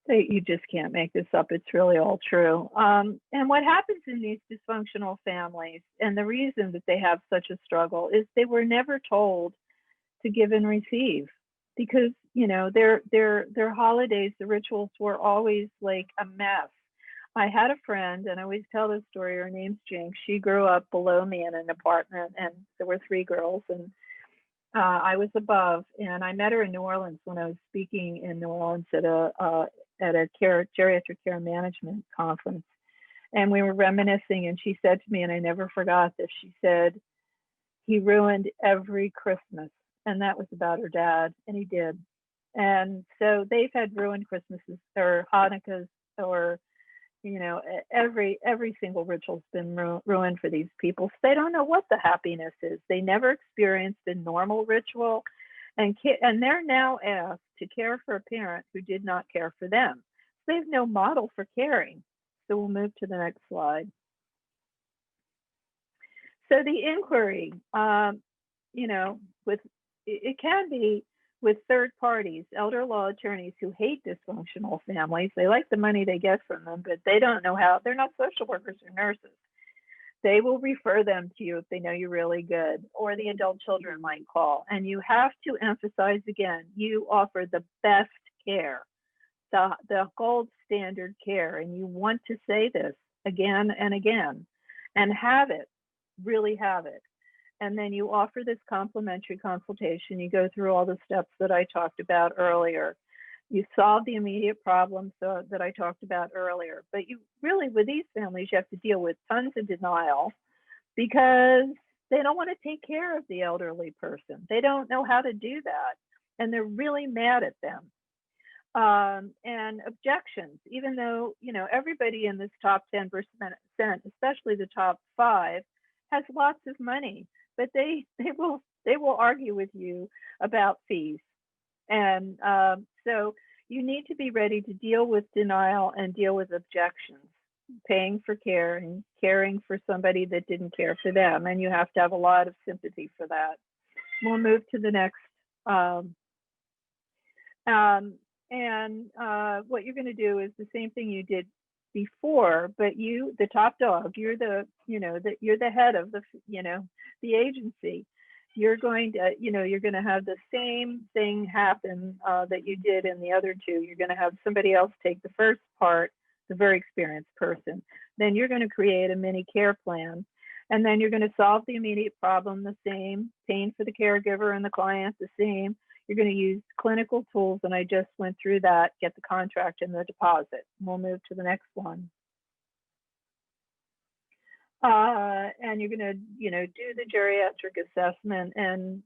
You just can't make this up. It's really all true. And what happens in these dysfunctional families, and the reason that they have such a struggle, is they were never told to give and receive, because their holidays, the rituals were always like a mess. I had a friend, and I always tell this story. Her name's Jinx. She grew up below me in an apartment, and there were 3 girls, and I was above. And I met her in New Orleans when I was speaking in New Orleans at a geriatric care management conference, and we were reminiscing. And she said to me, and I never forgot this. She said, "He ruined every Christmas," and that was about her dad, and he did. And so they've had ruined Christmases or Hanukkahs or every single ritual's been ruined for these people. So they don't know what the happiness is. They never experienced a normal ritual, and they're now asked to care for a parent who did not care for them. So they have no model for caring. So we'll move to the next slide. So the inquiry, it can be with third parties, elder law attorneys who hate dysfunctional families. They like the money they get from them, but they don't know how. They're not social workers or nurses. They will refer them to you if they know you're really good, or the adult children might call. And you have to emphasize again, you offer the best care, the gold standard care. And you want to say this again and again and have it, really have it. And then you offer this complimentary consultation. You go through all the steps that I talked about earlier. You solve the immediate problems that I talked about earlier. But you really, with these families, you have to deal with tons of denial because they don't want to take care of the elderly person. They don't know how to do that. And they're really mad at them. And objections, even though, everybody in this top 10%, especially the top 5, has lots of money, but they will argue with you about fees. And so you need to be ready to deal with denial and deal with objections, paying for care and caring for somebody that didn't care for them. And you have to have a lot of sympathy for that. We'll move to the next. What you're going to do is the same thing you did before, but you, the top dog, you're the head of the agency. You're going to, you're going to have the same thing happen that you did in the other 2. You're going to have somebody else take the first part, the very experienced person. Then you're going to create a mini care plan. And then you're going to solve the immediate problem the same, pain for the caregiver and the client the same. You're going to use clinical tools, and I just went through that, get the contract and the deposit. We'll move to the next one. And you're going to, do the geriatric assessment. And,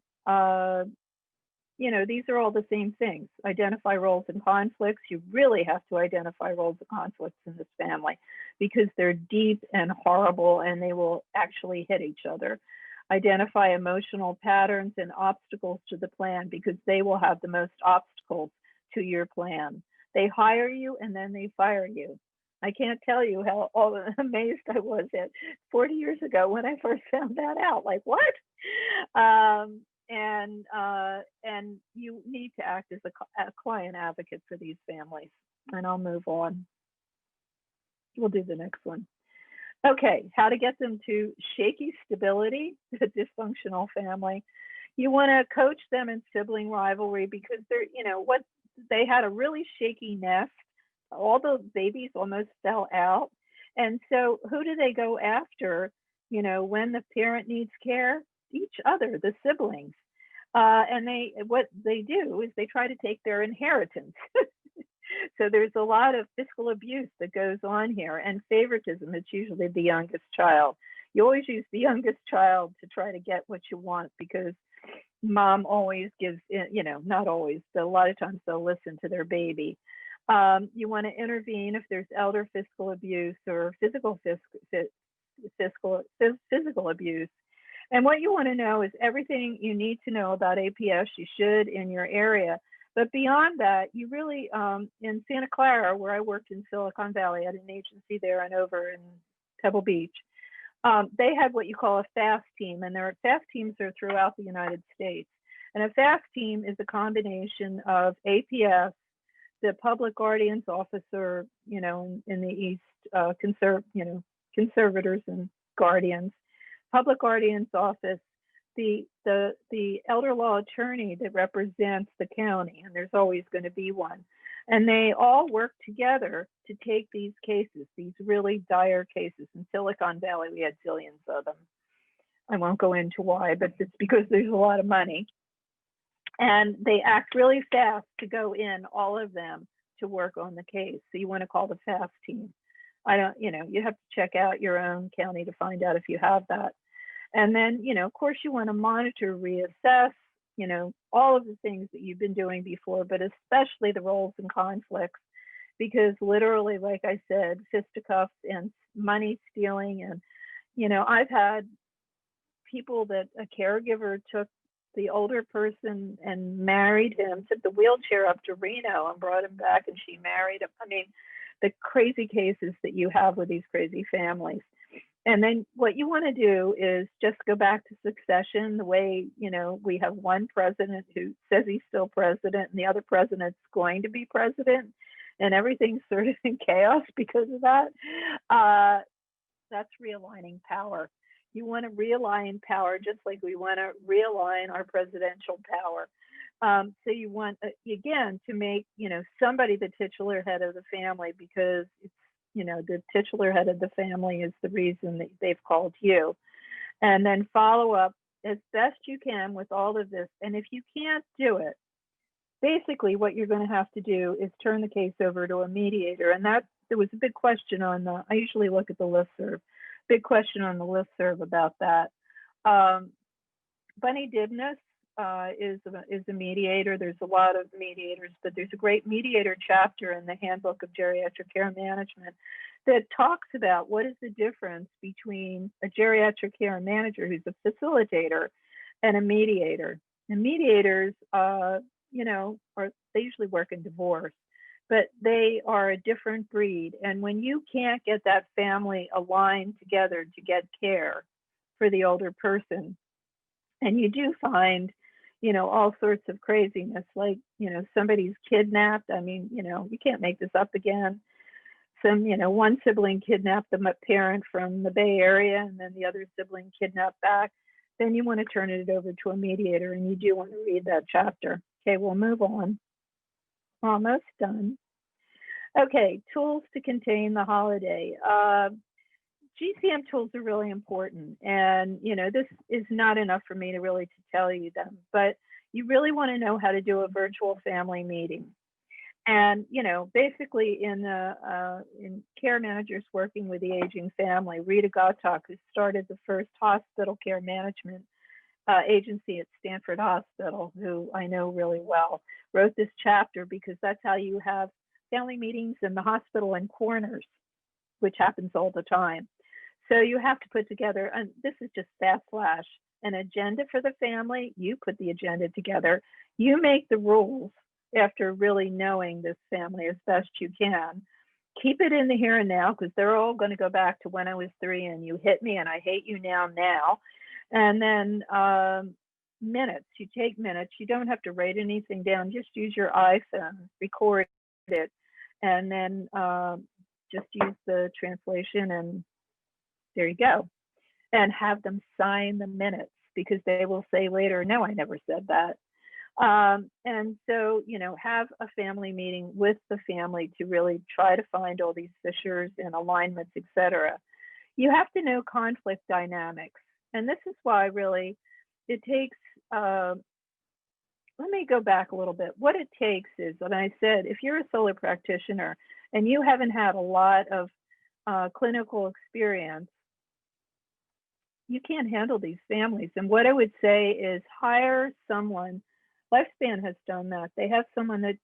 these are all the same things. Identify roles and conflicts. You really have to identify roles and conflicts in this family because they're deep and horrible and they will actually hit each other. Identify emotional patterns and obstacles to the plan because they will have the most obstacles to your plan. They hire you and then they fire you. I can't tell you how amazed I was at 40 years ago when I first found that out. Like, what? And you need to act as a client advocate for these families. And I'll move on. We'll do the next one. Okay, how to get them to shaky stability, a dysfunctional family. You want to coach them in sibling rivalry because they're, what they had a really shaky nest. All the babies almost fell out. And so who do they go after, when the parent needs care? Each other, the siblings. And what they do is they try to take their inheritance. So there's a lot of physical abuse that goes on here, and favoritism. It's usually the youngest child. You always use the youngest child to try to get what you want because mom always gives, not always, but a lot of times they'll listen to their baby. You want to intervene if there's elder physical abuse or physical abuse. And what you want to know is everything you need to know about APS. You should in your area. But beyond that, you really, in Santa Clara, where I worked in Silicon Valley, I had an agency there and over in Pebble Beach, they had what you call a FAST team, and their FAST teams are throughout the United States. And a FAST team is a combination of APS, the public guardian's officer, in the East, conservators and guardians, public guardian's office, the elder law attorney that represents the county, and there's always going to be one. And they all work together to take these cases, these really dire cases. In Silicon Valley, we had zillions of them. I won't go into why, but it's because there's a lot of money. And they act really fast to go in, all of them, to work on the case. So you want to call the FAST team. You have to check out your own county to find out if you have that. And then, of course, you want to monitor, reassess, all of the things that you've been doing before, but especially the roles and conflicts, because literally, like I said, fisticuffs and money stealing. And, I've had people that a caregiver took the older person and married him, took the wheelchair up to Reno and brought him back, and she married him. I mean, the crazy cases that you have with these crazy families. And then what you want to do is just go back to succession the way, we have one president who says he's still president and the other president's going to be president, and everything's sort of in chaos because of that. That's realigning power. You want to realign power just like we want to realign our presidential power. So you want, again, to make, somebody the titular head of the family because it's, the titular head of the family is the reason that they've called you. And then follow up as best you can with all of this. And if you can't do it, basically what you're going to have to do is turn the case over to a mediator. And there was a big question on I usually look at the listserv, big question on the listserv about that. Bunny Dibnus is a mediator. There's a lot of mediators, but there's a great mediator chapter in the Handbook of Geriatric Care Management that talks about what is the difference between a geriatric care manager who's a facilitator and a mediator. And mediators, they usually work in divorce, but they are a different breed. And when you can't get that family aligned together to get care for the older person, and you do find, all sorts of craziness, like, somebody's kidnapped. I mean, you can't make this up again. One sibling kidnapped the parent from the Bay Area, and then the other sibling kidnapped back. Then you want to turn it over to a mediator, and you do want to read that chapter. Okay, we'll move on. Almost done. Okay, tools to contain the holiday. GCM tools are really important, and this is not enough for me to really tell you them, but you really want to know how to do a virtual family meeting. And, basically in care managers working with the aging family, Rita Gottok, who started the first hospital care management agency at Stanford Hospital, who I know really well, wrote this chapter because that's how you have family meetings in the hospital in corners, which happens all the time. So you have to put together, and this is just fast flash, an agenda for the family. You put the agenda together. You make the rules after really knowing this family as best you can. Keep it in the here and now, because they're all going to go back to when I was 3 and you hit me and I hate you now. And then minutes, you take minutes. You don't have to write anything down. Just use your iPhone, record it, and then just use the translation, and there you go. And have them sign the minutes, because they will say later, no, I never said that. And so, have a family meeting with the family to really try to find all these fissures and alignments, etc. You have to know conflict dynamics. And this is why really it takes, let me go back a little bit. What it takes is, and I said, if you're a solar practitioner and you haven't had a lot of clinical experience, you can't handle these families. And what I would say is hire someone. Lifespan has done that. They have someone that,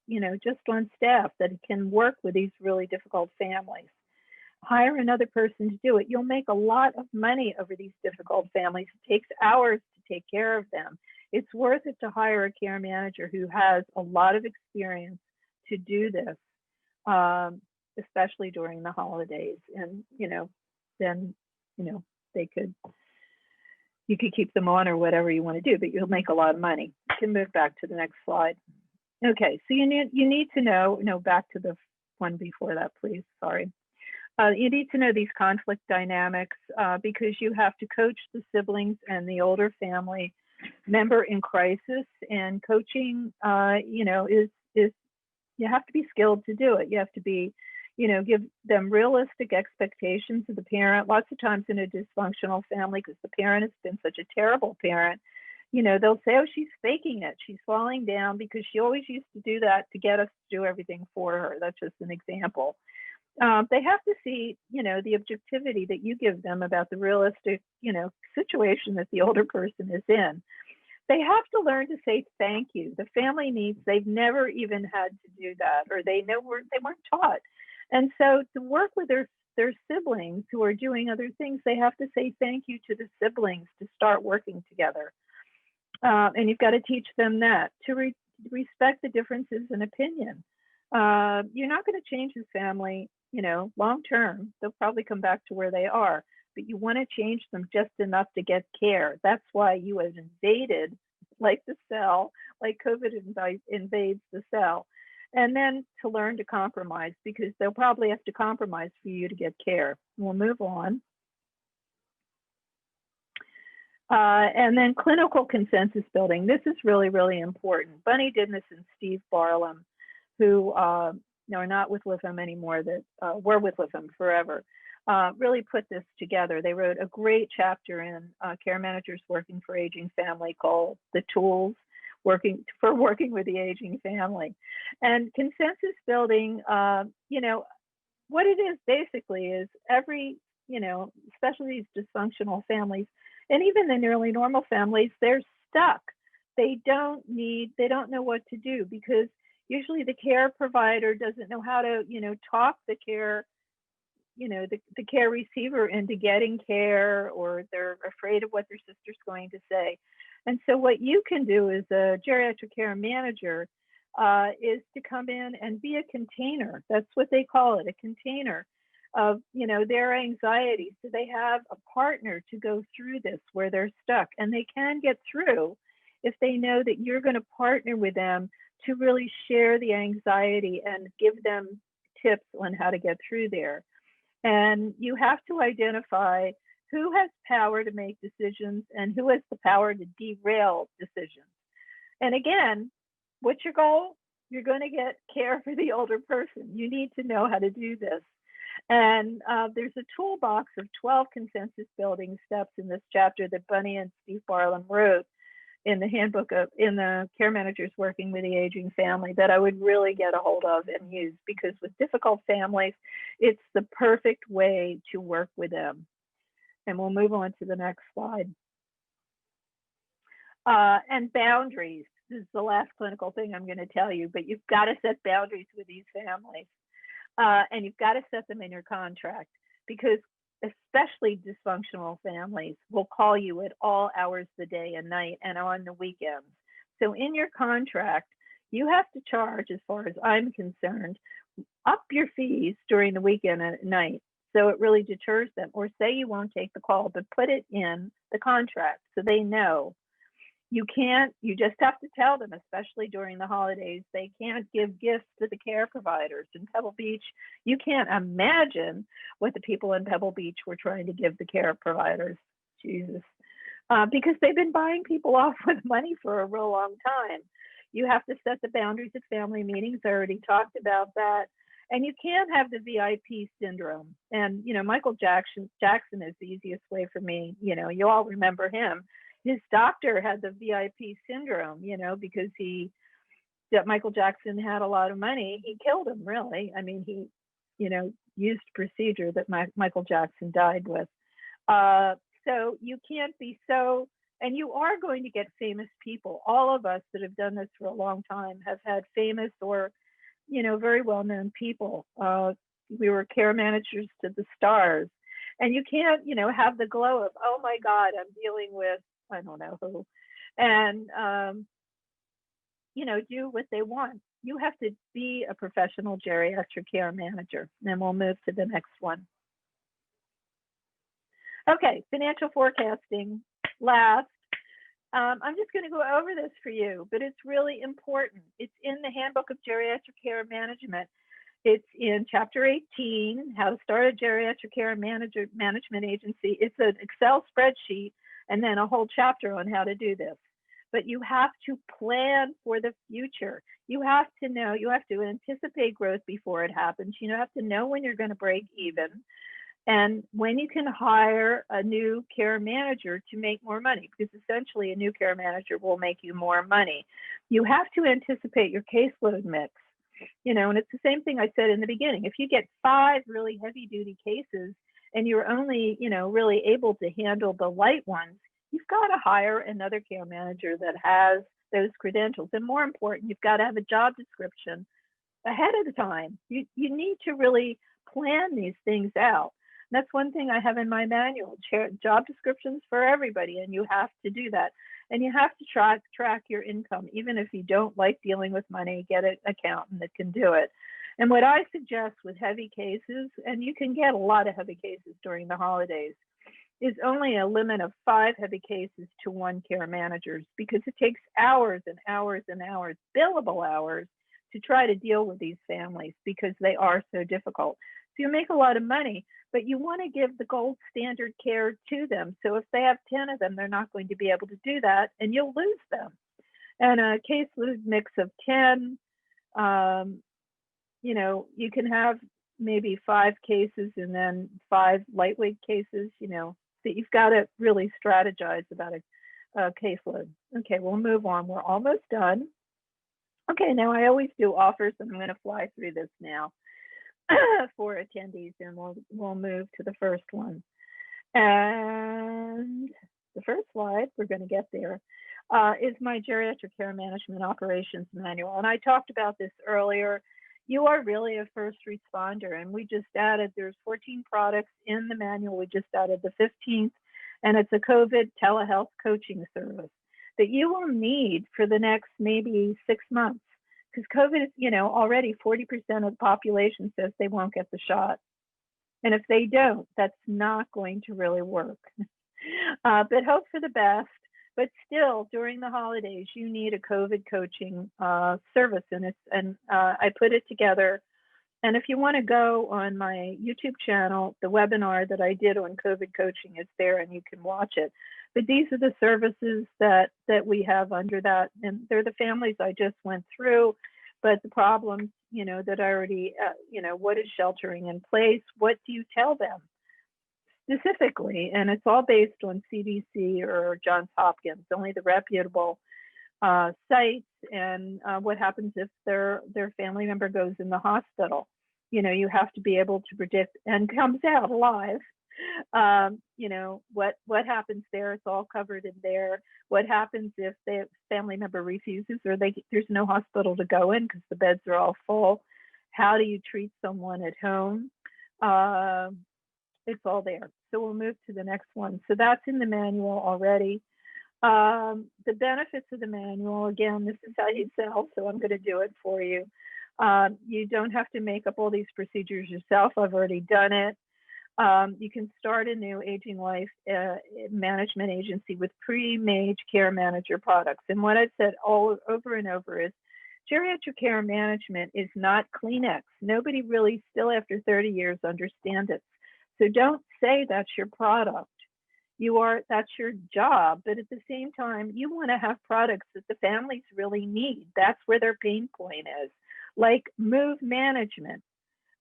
just on staff that can work with these really difficult families. Hire another person to do it. You'll make a lot of money over these difficult families. It takes hours to take care of them. It's worth it to hire a care manager who has a lot of experience to do this, especially during the holidays. And, then, you could keep them on or whatever you want to do, but you'll make a lot of money. You can move back to the next slide. Okay, so you need to know, back to the one before that, please, sorry. You need to know these conflict dynamics because you have to coach the siblings and the older family member in crisis. And coaching, is you have to be skilled to do it. You have to be, give them realistic expectations of the parent. Lots of times in a dysfunctional family, because the parent has been such a terrible parent, they'll say, oh, she's faking it. She's falling down because she always used to do that to get us to do everything for her. That's just an example. They have to see, the objectivity that you give them about the realistic, situation that the older person is in. They have to learn to say thank you. The family needs, they've never even had to do that, or they weren't taught. And so to work with their siblings who are doing other things, they have to say thank you to the siblings to start working together. And you've got to teach them that, to respect the differences in opinion. You're not going to change the family, long term. They'll probably come back to where they are, but you want to change them just enough to get care. That's why you have invaded, like the cell, like COVID invades the cell. And then to learn to compromise, because they'll probably have to compromise for you to get care. We'll move on. And then clinical consensus building. This is really, really important. Bunny Didness and Steve Barlam, who are not with WIFM anymore, that were with WIFM forever, really put this together. They wrote a great chapter in Care Managers Working for Aging Family called The Tools for Working with the Aging Family. And consensus building, what it is basically is every, especially these dysfunctional families, and even the nearly normal families, they're stuck. They don't know what to do, because usually the care provider doesn't know how to, talk the care, the care receiver into getting care, or they're afraid of what their sister's going to say. And so what you can do as a geriatric care manager is to come in and be a container. That's what they call it, a container of, their anxiety. So they have a partner to go through this where they're stuck, and they can get through if they know that you're going to partner with them to really share the anxiety and give them tips on how to get through there. And you have to identify who has power to make decisions and who has the power to derail decisions. And again, what's your goal? You're going to get care for the older person. You need to know how to do this. And there's a toolbox of 12 consensus building steps in this chapter that Bunny and Steve Barlam wrote in the handbook in the Care Managers Working with the Aging Family that I would really get a hold of and use, because with difficult families, it's the perfect way to work with them. And we'll move on to the next slide. And boundaries. This is the last clinical thing I'm going to tell you, but you've got to set boundaries with these families. And you've got to set them in your contract, because especially dysfunctional families will call you at all hours of the day and night and on the weekends. So in your contract, you have to charge, as far as I'm concerned, up your fees during the weekend and at night. So it really deters them. Or say you won't take the call, but put it in the contract so they know. You just have to tell them, especially during the holidays, they can't give gifts to the care providers. In Pebble Beach, you can't imagine what the people in Pebble Beach were trying to give the care providers. Jesus. Because they've been buying people off with money for a real long time. You have to set the boundaries at family meetings. I already talked about that. And you can't have the VIP syndrome. And, Michael Jackson is the easiest way for me. You all remember him. His doctor had the VIP syndrome, because Michael Jackson had a lot of money. He killed him, really. I mean, he, used procedure that Michael Jackson died with. So you can't be so, and you are going to get famous people. All of us that have done this for a long time have had famous or, very well-known people. We were care managers to the stars. And you can't, have the glow of, oh my God, I'm dealing with, I don't know who, and, do what they want. You have to be a professional geriatric care manager. And we'll move to the next one. Okay, financial forecasting last. I'm just going to go over this for you, but it's really important. It's in the Handbook of Geriatric Care Management. It's in Chapter 18, How to Start a Geriatric Care Management Agency. It's an Excel spreadsheet and then a whole chapter on how to do this. But you have to plan for the future. You have to know, you have to anticipate growth before it happens. You have to know when you're going to break even and when you can hire a new care manager to make more money, because essentially a new care manager will make you more money. You have to anticipate your caseload mix. And it's the same thing I said in the beginning. If you get 5 really heavy duty cases and you're only, really able to handle the light ones, you've got to hire another care manager that has those credentials. And more important, you've got to have a job description ahead of the time. You need to really plan these things out. And that's one thing I have in my manual, job descriptions for everybody, and you have to do that. And you have to track your income. Even if you don't like dealing with money, get an accountant that can do it. And what I suggest with heavy cases, and you can get a lot of heavy cases during the holidays, is only a limit of 5 heavy cases to 1 care manager, because it takes hours and hours and hours, billable hours, to try to deal with these families because they are so difficult. So you make a lot of money, but you want to give the gold standard care to them. So if they have 10 of them, they're not going to be able to do that, and you'll lose them. And a caseload mix of 10, you can have maybe 5 cases and then 5 lightweight cases, so you've got to really strategize about a caseload. Okay, we'll move on. We're almost done. Okay, now I always do offers, and I'm going to fly through this now for attendees, and we'll move to the first one. And the first slide, we're going to get there, is my Geriatric Care Management Operations Manual. And I talked about this earlier. You are really a first responder, and we just added, there's 14 products in the manual. We just added the 15th, and it's a COVID telehealth coaching service that you will need for the next maybe 6 months, because COVID is, already 40% of the population says they won't get the shot. And if they don't, that's not going to really work. But hope for the best. But still, during the holidays, you need a COVID coaching service, and I put it together. And if you want to go on my YouTube channel, the webinar that I did on COVID coaching is there, and you can watch it. But these are the services that we have under that, and they're the families I just went through. But the problems, that I already, what is sheltering in place? What do you tell them? specifically, and it's all based on CDC or Johns Hopkins, only the reputable sites, and what happens if their family member goes in the hospital. You know, you have to be able to predict and comes out alive. You know, what happens there, it's all covered in there. What happens if the family member refuses or there's no hospital to go in because the beds are all full? How do you treat someone at home? It's all there. So we'll move to the next one. So that's in the manual already. The benefits of the manual, again, this is how you sell, so I'm going to do it for you. You don't have to make up all these procedures yourself. I've already done it. You can start a new aging life management agency with pre-made care manager products. And what I've said all over and over is geriatric care management is not Kleenex. Nobody really still after 30 years understands it. So don't say that's your product. That's your job, but at the same time, you want to have products that the families really need. That's where their pain point is, like move management,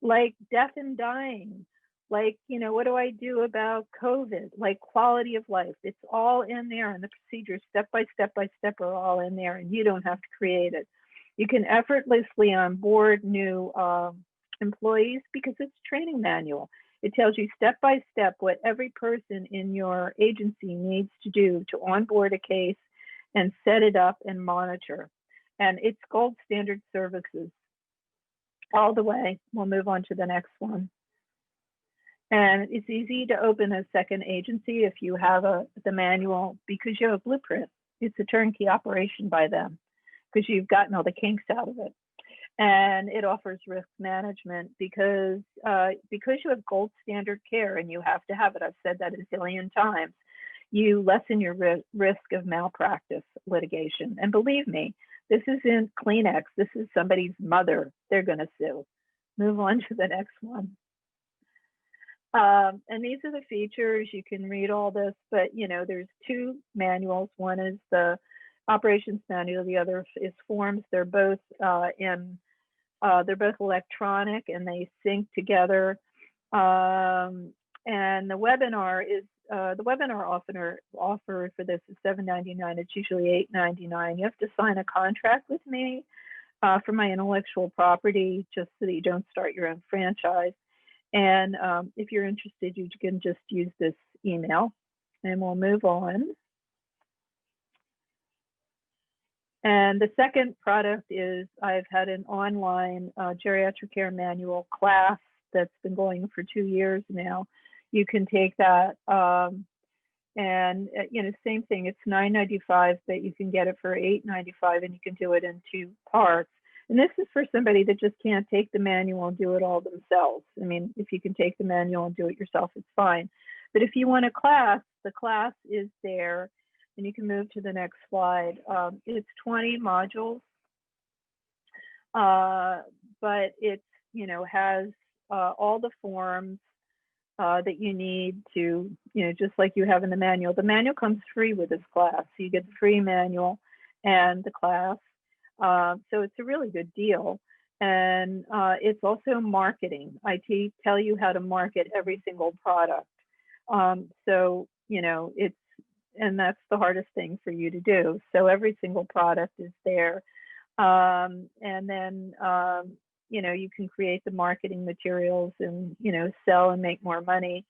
like death and dying, like, you know, what do I do about COVID, like quality of life. It's all in there, and the procedures step by step are all in there, and you don't have to create it. You can effortlessly onboard new employees because it's a training manual. It tells you step by step what every person in your agency needs to do to onboard a case and set it up and monitor. And it's gold standard services all the way. We'll move on to the next one. And it's easy to open a second agency if you have the manual because you have a blueprint. It's a turnkey operation by them because you've gotten all the kinks out of it. And it offers risk management because you have gold standard care and you have to have it. I've said that a zillion times. You lessen your risk of malpractice litigation. And believe me, this isn't Kleenex. This is somebody's mother. They're going to sue. Move on to the next one. And these are the features. You can read all this, but you know, there's two manuals. One is the operations manual. The other is forms. They're both they're both electronic and they sync together. And the webinar is the webinar offer for this is $7.99. It's usually $8.99. You have to sign a contract with me for my intellectual property, just so that you don't start your own franchise. And if you're interested, you can just use this email, and we'll move on. And the second product is I've had an online geriatric care manual class that's been going for 2 years now. You can take that, and you know, same thing. It's $9.95, but you can get it for $8.95, and you can do it in 2 parts. And this is for somebody that just can't take the manual and do it all themselves. I mean, if you can take the manual and do it yourself, it's fine. But if you want a class, the class is there. And you can move to the next slide. It's 20 modules, but it's, you know, has all the forms that you need to, you know, just like you have in the manual. The manual comes free with this class. So you get the free manual and the class. So it's a really good deal. And it's also marketing. I tell you how to market every single product. So, you know, and that's the hardest thing for you to do. So every single product is there. And then, you know, you can create the marketing materials and, you know, sell and make more money.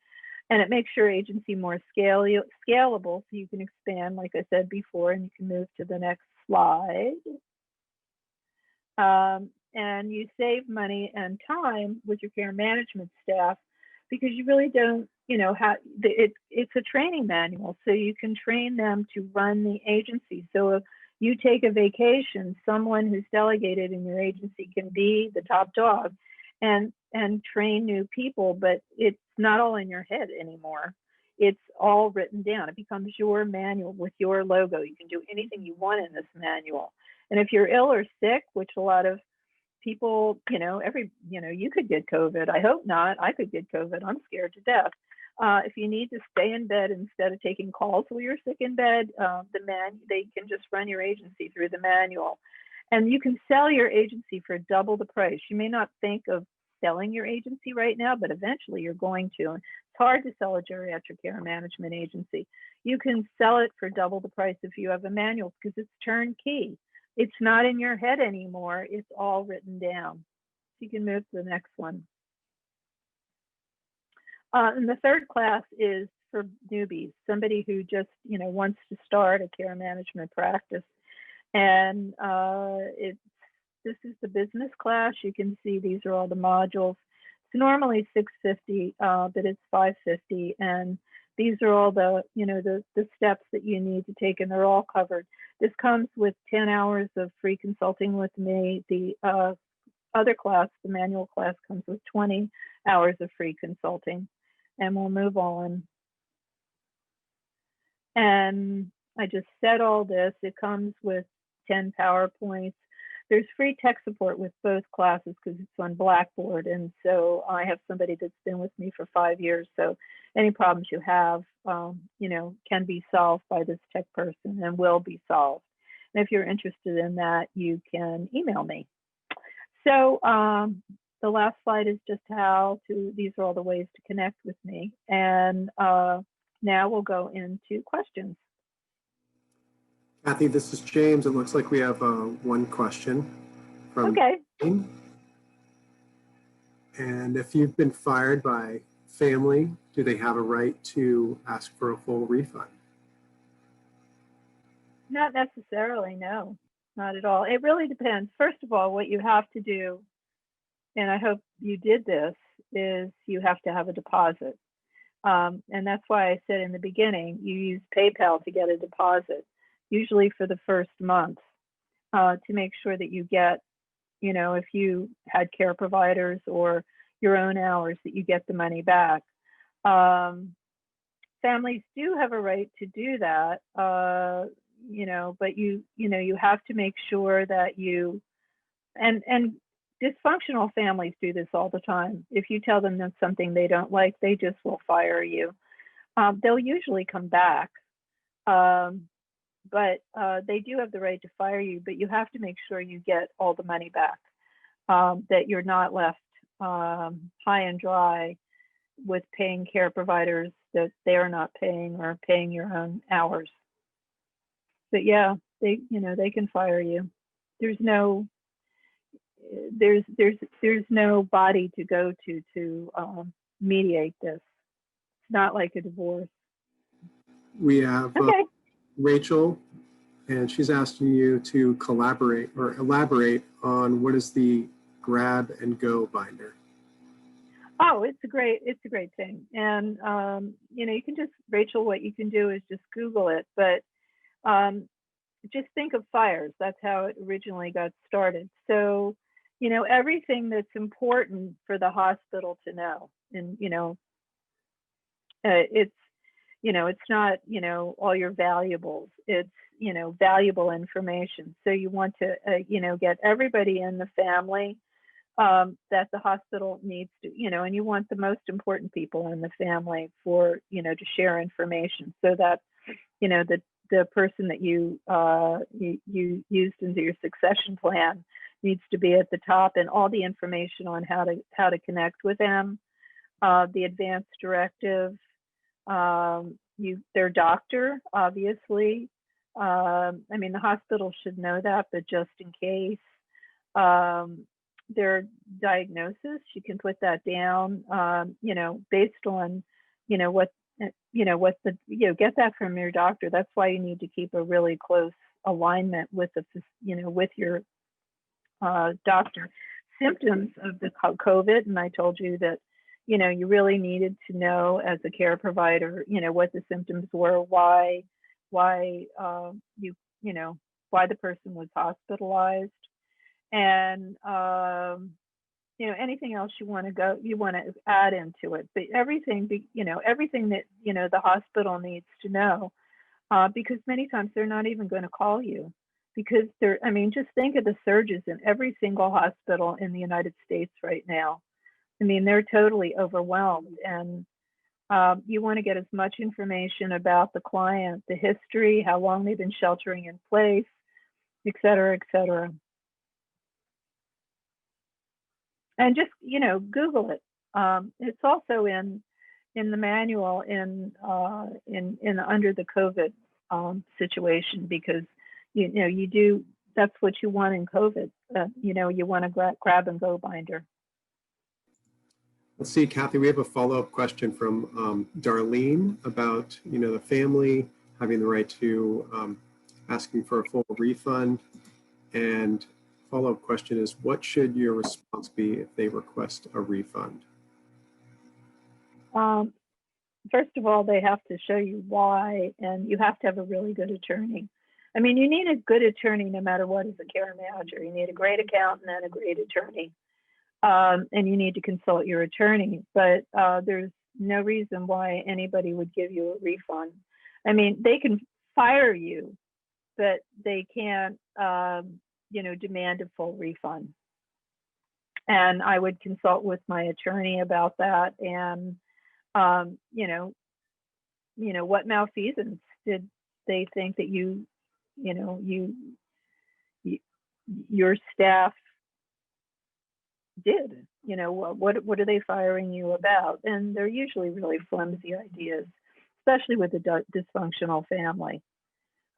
And it makes your agency more scalable so you can expand, like I said before, and you can move to the next slide. And you save money and time with your care management staff because you really don't, you know, it's a training manual, so you can train them to run the agency. So if you take a vacation, someone who's delegated in your agency can be the top dog and train new people, but it's not all in your head anymore. It's all written down. It becomes your manual with your logo. You can do anything you want in this manual. And if you're ill or sick, which a lot of people, you know, you could get COVID. I hope not. I could get COVID. I'm scared to death. If you need to stay in bed instead of taking calls while you're sick in bed, they can just run your agency through the manual. And you can sell your agency for double the price. You may not think of selling your agency right now, but eventually you're going to. hard to sell a geriatric care management agency. You can sell it for double the price if you have a manual because it's turnkey. It's not in your head anymore. It's all written down. You can move to the next one. And the third class is for newbies, somebody who just, wants to start a care management practice. And this is the business class. You can see these are all the modules. It's normally $650, but it's $550. And these are all the, the steps that you need to take, and they're all covered. This comes with 10 hours of free consulting with me. The other class, the manual class, comes with 20 hours of free consulting. And we'll move on. And I just said all this. It comes with 10 PowerPoints. There's free tech support with both classes because it's on Blackboard. And so I have somebody that's been with me for 5 years. So any problems you have, can be solved by this tech person and will be solved. And if you're interested in that, you can email me. So the last slide is just these are all the ways to connect with me. And now we'll go into questions. Cathy, this is James. It looks like we have one question from Tame. And if you've been fired by family, do they have a right to ask for a full refund? Not necessarily, no, not at all. It really depends. First of all, what you have to do, and I hope you did this, is you have to have a deposit. And that's why I said in the beginning, you use PayPal to get a deposit, usually for the first month, to make sure that you get, if you had care providers or your own hours, that you get the money back. Families do have a right to do that, but you have to make sure that you, and dysfunctional families do this all the time. If you tell them that's something they don't like, they just will fire you. They'll usually come back, but they do have the right to fire you, but you have to make sure you get all the money back, that you're not left high and dry with paying care providers that they're not paying or paying your own hours. But yeah, they can fire you. There's no body to go to mediate this. It's not like a divorce. We have Rachel, and she's asking you to collaborate or elaborate on what is the grab and go binder. Oh, it's a great thing. And you can just, Rachel, what you can do is just Google it, but just think of fires. That's how it originally got started. So everything that's important for the hospital to know, and it's not all your valuables. It's valuable information. So you want to get everybody in the family that the hospital needs to, and you want the most important people in the family for to share information, so that the person that you used into your succession plan needs to be at the top, and all the information on how to connect with them, the advance directive, their doctor, obviously. The hospital should know that, but just in case, their diagnosis, you can put that down, based on, get that from your doctor. That's why you need to keep a really close alignment with with your doctor. Symptoms of the COVID, and I told you that, you really needed to know as a care provider, what the symptoms were, why the person was hospitalized, and anything else you want to add into it. But everything that the hospital needs to know, because many times they're not even going to call you, because just think of the surges in every single hospital in the United States right now. They're totally overwhelmed, and you want to get as much information about the client, the history, how long they've been sheltering in place, et cetera, et cetera. And just, Google it. It's also in, in the manual in under the COVID situation, because you do, that's what you want in COVID. You want a grab and go binder. Let's see, Cathy, we have a follow-up question from Darlene about the family having the right to asking for a full refund. And follow-up question is, what should your response be if they request a refund? First of all, they have to show you why, and you have to have a really good attorney. I mean, you need a good attorney no matter what as a care manager. You need a great accountant and a great attorney. And you need to consult your attorney, but there's no reason why anybody would give you a refund. I mean, they can fire you, but they can't, demand a full refund. And I would consult with my attorney about that. And, what malfeasance did they think that your staff did? What are they firing you about? And they're usually really flimsy ideas, especially with a dysfunctional family.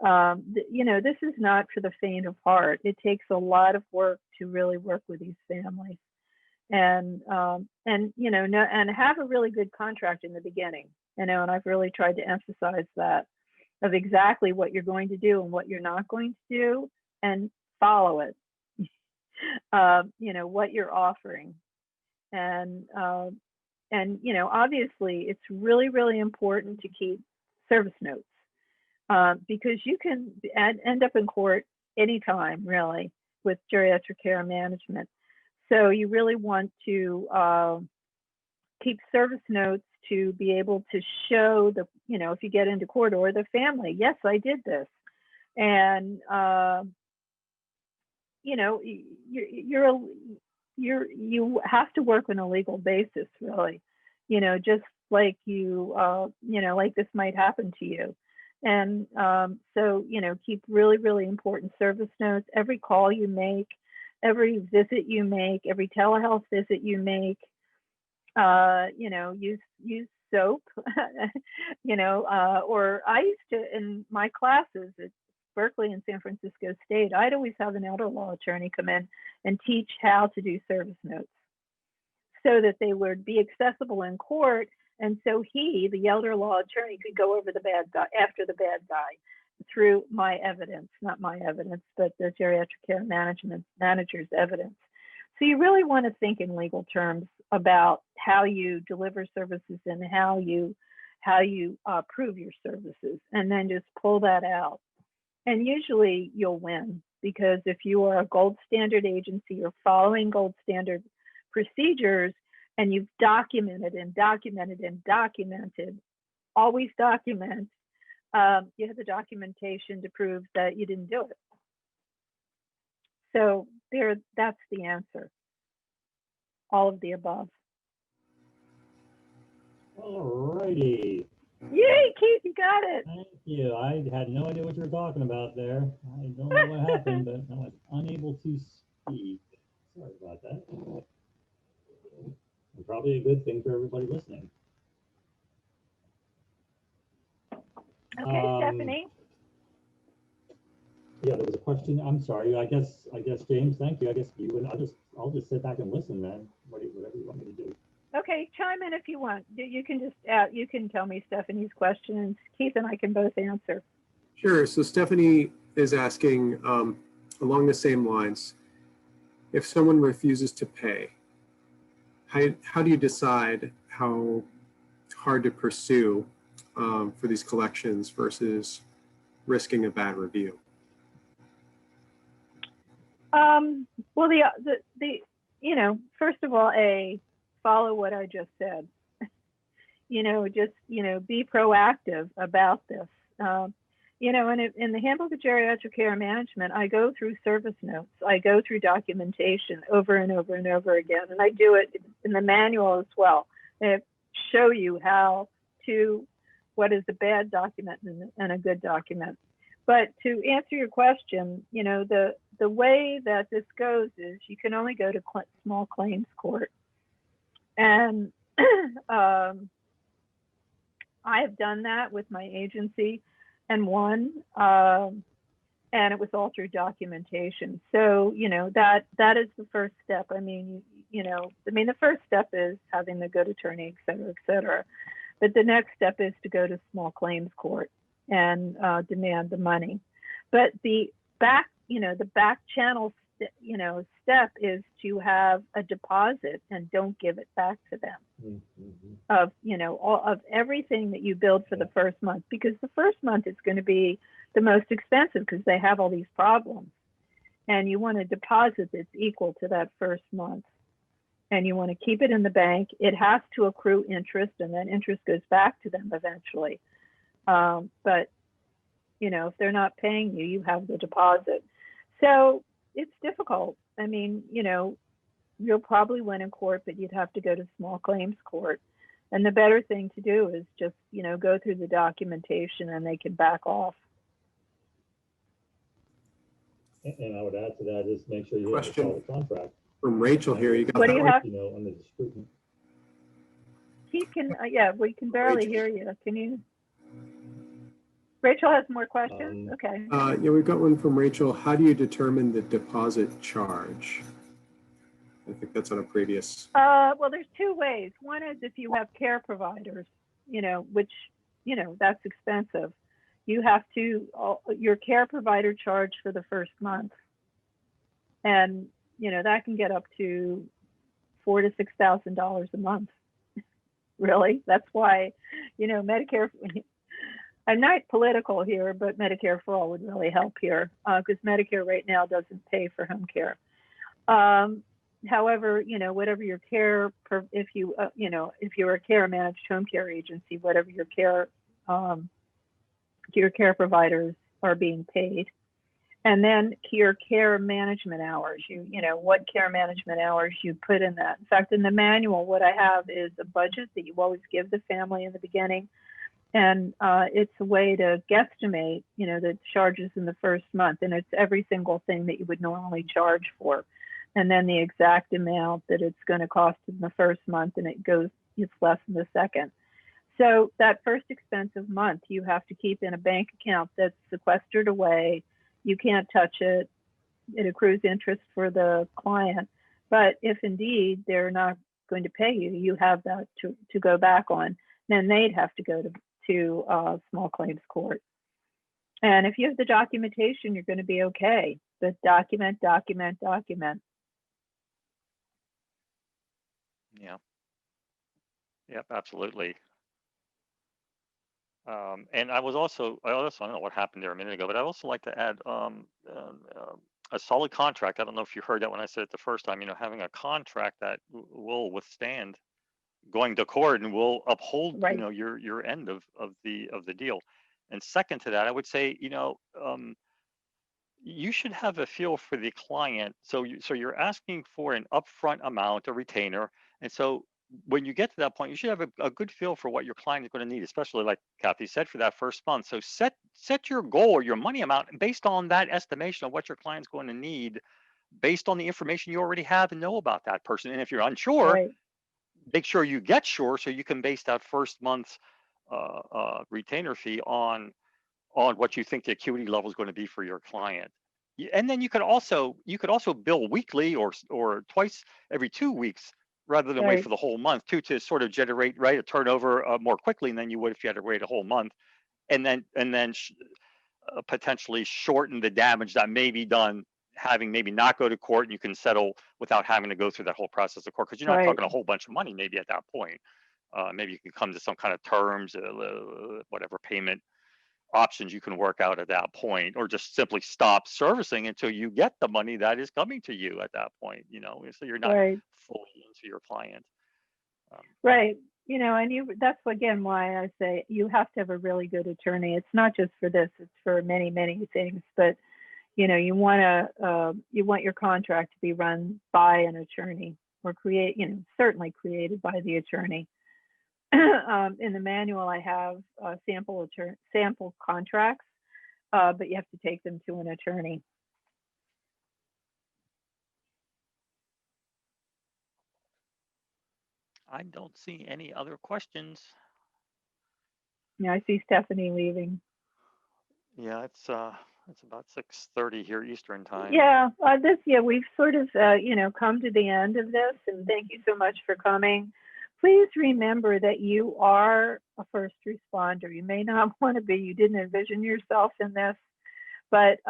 This is not for the faint of heart. It takes a lot of work to really work with these families, and have a really good contract in the beginning. And I've really tried to emphasize that, of exactly what you're going to do and what you're not going to do, and follow it. What you're offering, and obviously it's really, really important to keep service notes, because you can end up in court anytime, really, with geriatric care management. So you really want to keep service notes to be able to show if you get into court, or the family, yes, I did this. And you have to work on a legal basis, really, just like like this might happen to you. And so keep really, really important service notes. Every call you make, every visit you make, every telehealth visit you make, use soap, or I used to, in my classes at Berkeley and San Francisco State, I'd always have an elder law attorney come in and teach how to do service notes, so that they would be accessible in court. And so the elder law attorney, could go over the bad guy, after the bad guy, through my evidence, not my evidence, but the geriatric care management manager's evidence. So you really want to think in legal terms about how you deliver services and how you prove your services, and then just pull that out. And usually you'll win, because if you are a gold standard agency, you're following gold standard procedures, and you've documented and documented and documented, always document, you have the documentation to prove that you didn't do it. So that's the answer. All of the above. All righty. Yay, Keith, you got it. Thank you. I had no idea what you were talking about there. I don't know what happened, but I was unable to speak. Sorry about that. And probably a good thing for everybody listening. Okay, Stephanie. Yeah, there was a question. I'm sorry. I guess James, thank you. I guess you and I'll just sit back and listen, man. Whatever you want me to do. Okay, chime in if you want. You can just you can tell me Stephanie's questions. Keith and I can both answer. Sure. So Stephanie is asking along the same lines, if someone refuses to pay, how do you decide how hard to pursue for these collections versus risking a bad review? Well, first of all, follow what I just said. Be proactive about this. And in the Handbook of Geriatric Care Management, I go through service notes. I go through documentation over and over and over again. And I do it in the manual as well. I show you what is a bad document and a good document. But to answer your question, the way that this goes is you can only go to small claims court. And I have done that with my agency and won, and it was all through documentation. So, that is the first step. I mean, the first step is having a good attorney, et cetera, et cetera. But the next step is to go to small claims court and demand the money. But the back channel, step is to have a deposit and don't give it back to them of, all of everything that you build for the first month, because the first month is going to be the most expensive because they have all these problems, and you want a deposit that's equal to that first month, and you want to keep it in the bank. It has to accrue interest, and then interest goes back to them eventually. But if they're not paying you, you have the deposit. So it's difficult. I mean, you'll probably win in court, but you'd have to go to small claims court. And the better thing to do is just, go through the documentation and they can back off. And I would add to that is make sure you have a Question. solid contract. From Rachel here, you got What do you have? Under the scrutiny. He can, we can barely Rachel. hear you. Can you? Rachel has more questions? Okay. Yeah, we've got one from Rachel. How do you determine the deposit charge? I think that's on a previous. Well, there's two ways. One is if you have care providers, which, that's expensive. You have to, your care provider charge for the first month. And, that can get up to $4,000 to $6,000 a month. Really? That's why, Medicare, I'm not political here, but Medicare for All would really help here, because Medicare right now doesn't pay for home care. However, whatever your care, if you're a care managed home care agency, whatever your care providers are being paid. And then your care management hours, what care management hours you put in that. In fact, in the manual, what I have is a budget that you always give the family in the beginning. And it's a way to guesstimate, the charges in the first month. And it's every single thing that you would normally charge for. And then the exact amount that it's going to cost in the first month, and it's less in the second. So that first expensive month, you have to keep in a bank account that's sequestered away. You can't touch it. It accrues interest for the client. But if indeed they're not going to pay you, you have that to go back on. Then they'd have to go to small claims court. And if you have the documentation, you're going to be okay. But document. Yeah. Yep, absolutely. And I also don't know what happened there a minute ago, but I also like to add a solid contract. I don't know if you heard that when I said it the first time. Having a contract that will withstand going to court and will uphold, Right. your end of the deal. And second to that, I would say, you should have a feel for the client. So you're asking for an upfront amount, a retainer, and so when you get to that point, you should have a good feel for what your client is going to need, especially like Cathy said, for that first month. So set your goal or your money amount based on that estimation of what your client's going to need, based on the information you already have and know about that person. And if you're unsure, Right. make sure you get sure so you can base that first month's retainer fee on what you think the acuity level is going to be for your client. And then you could also bill weekly or twice every 2 weeks rather than wait Right. for the whole month to sort of generate a turnover more quickly than you would if you had to wait a whole month, and then potentially shorten the damage that may be done having maybe not go to court, and you can settle without having to go through that whole process of court, because you're not Right. talking a whole bunch of money maybe at that point. Maybe you can come to some kind of terms, whatever payment options you can work out at that point, or just simply stop servicing until you get the money that is coming to you at that point, so you're not Right. fully into your client. Right. And that's again why I say you have to have a really good attorney. It's not just for this, it's for many, many things. But, you want your contract to be run by an attorney or certainly created by the attorney. In the manual, I have sample contracts, but you have to take them to an attorney. I don't see any other questions. Yeah, I see Stephanie leaving. Yeah, it's about 6:30 here Eastern time. Yeah, we've sort of, come to the end of this, and thank you so much for coming. Please remember that you are a first responder. You may not want to be, you didn't envision yourself in this, but,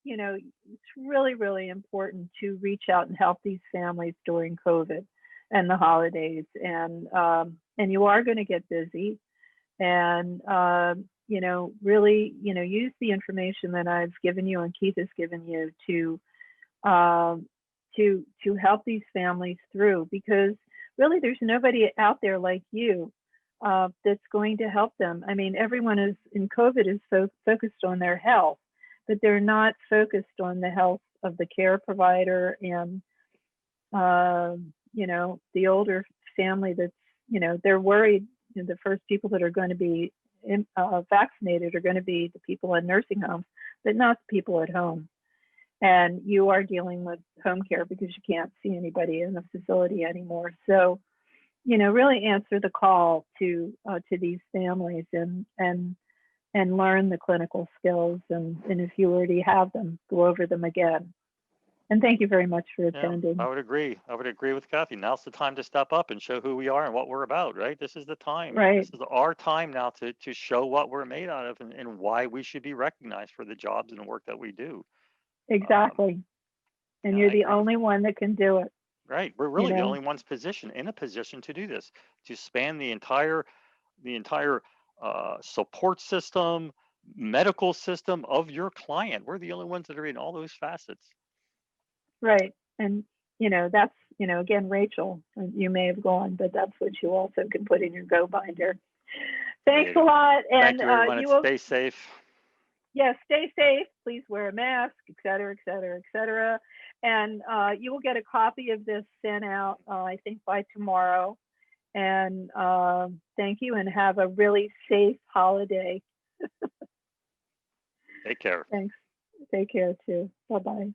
it's really, really important to reach out and help these families during COVID and the holidays. And you are going to get busy. And really, use the information that I've given you and Keith has given you um, to help these families through, because really there's nobody out there like you that's going to help them. I mean, everyone is in COVID is so focused on their health, but they're not focused on the health of the care provider and the older family that's, they're worried. The first people that are going to be vaccinated are going to be the people in nursing homes, but not the people at home. And you are dealing with home care because you can't see anybody in the facility anymore. So, really answer the call to these families and learn the clinical skills. And if you already have them, go over them again. And thank you very much for attending. I would agree. I would agree with Cathy. Now's the time to step up and show who we are and what we're about, right? This is the time. Right. This is our time now to show what we're made out of and why we should be recognized for the jobs and work that we do. Exactly. And you're the only one that can do it. Right. We're really the only ones in a position to do this, to span the entire support system, medical system of your client. We're the only ones that are in all those facets. Right. And, that's, again, Rachel, you may have gone, but that's what you also can put in your Go binder. Thanks a lot. And thank you, everyone. Stay safe. Yes, stay safe. Please wear a mask, et cetera, et cetera, et cetera. And you will get a copy of this sent out, I think, by tomorrow. And thank you, and have a really safe holiday. Take care. Thanks. Take care, too. Bye-bye.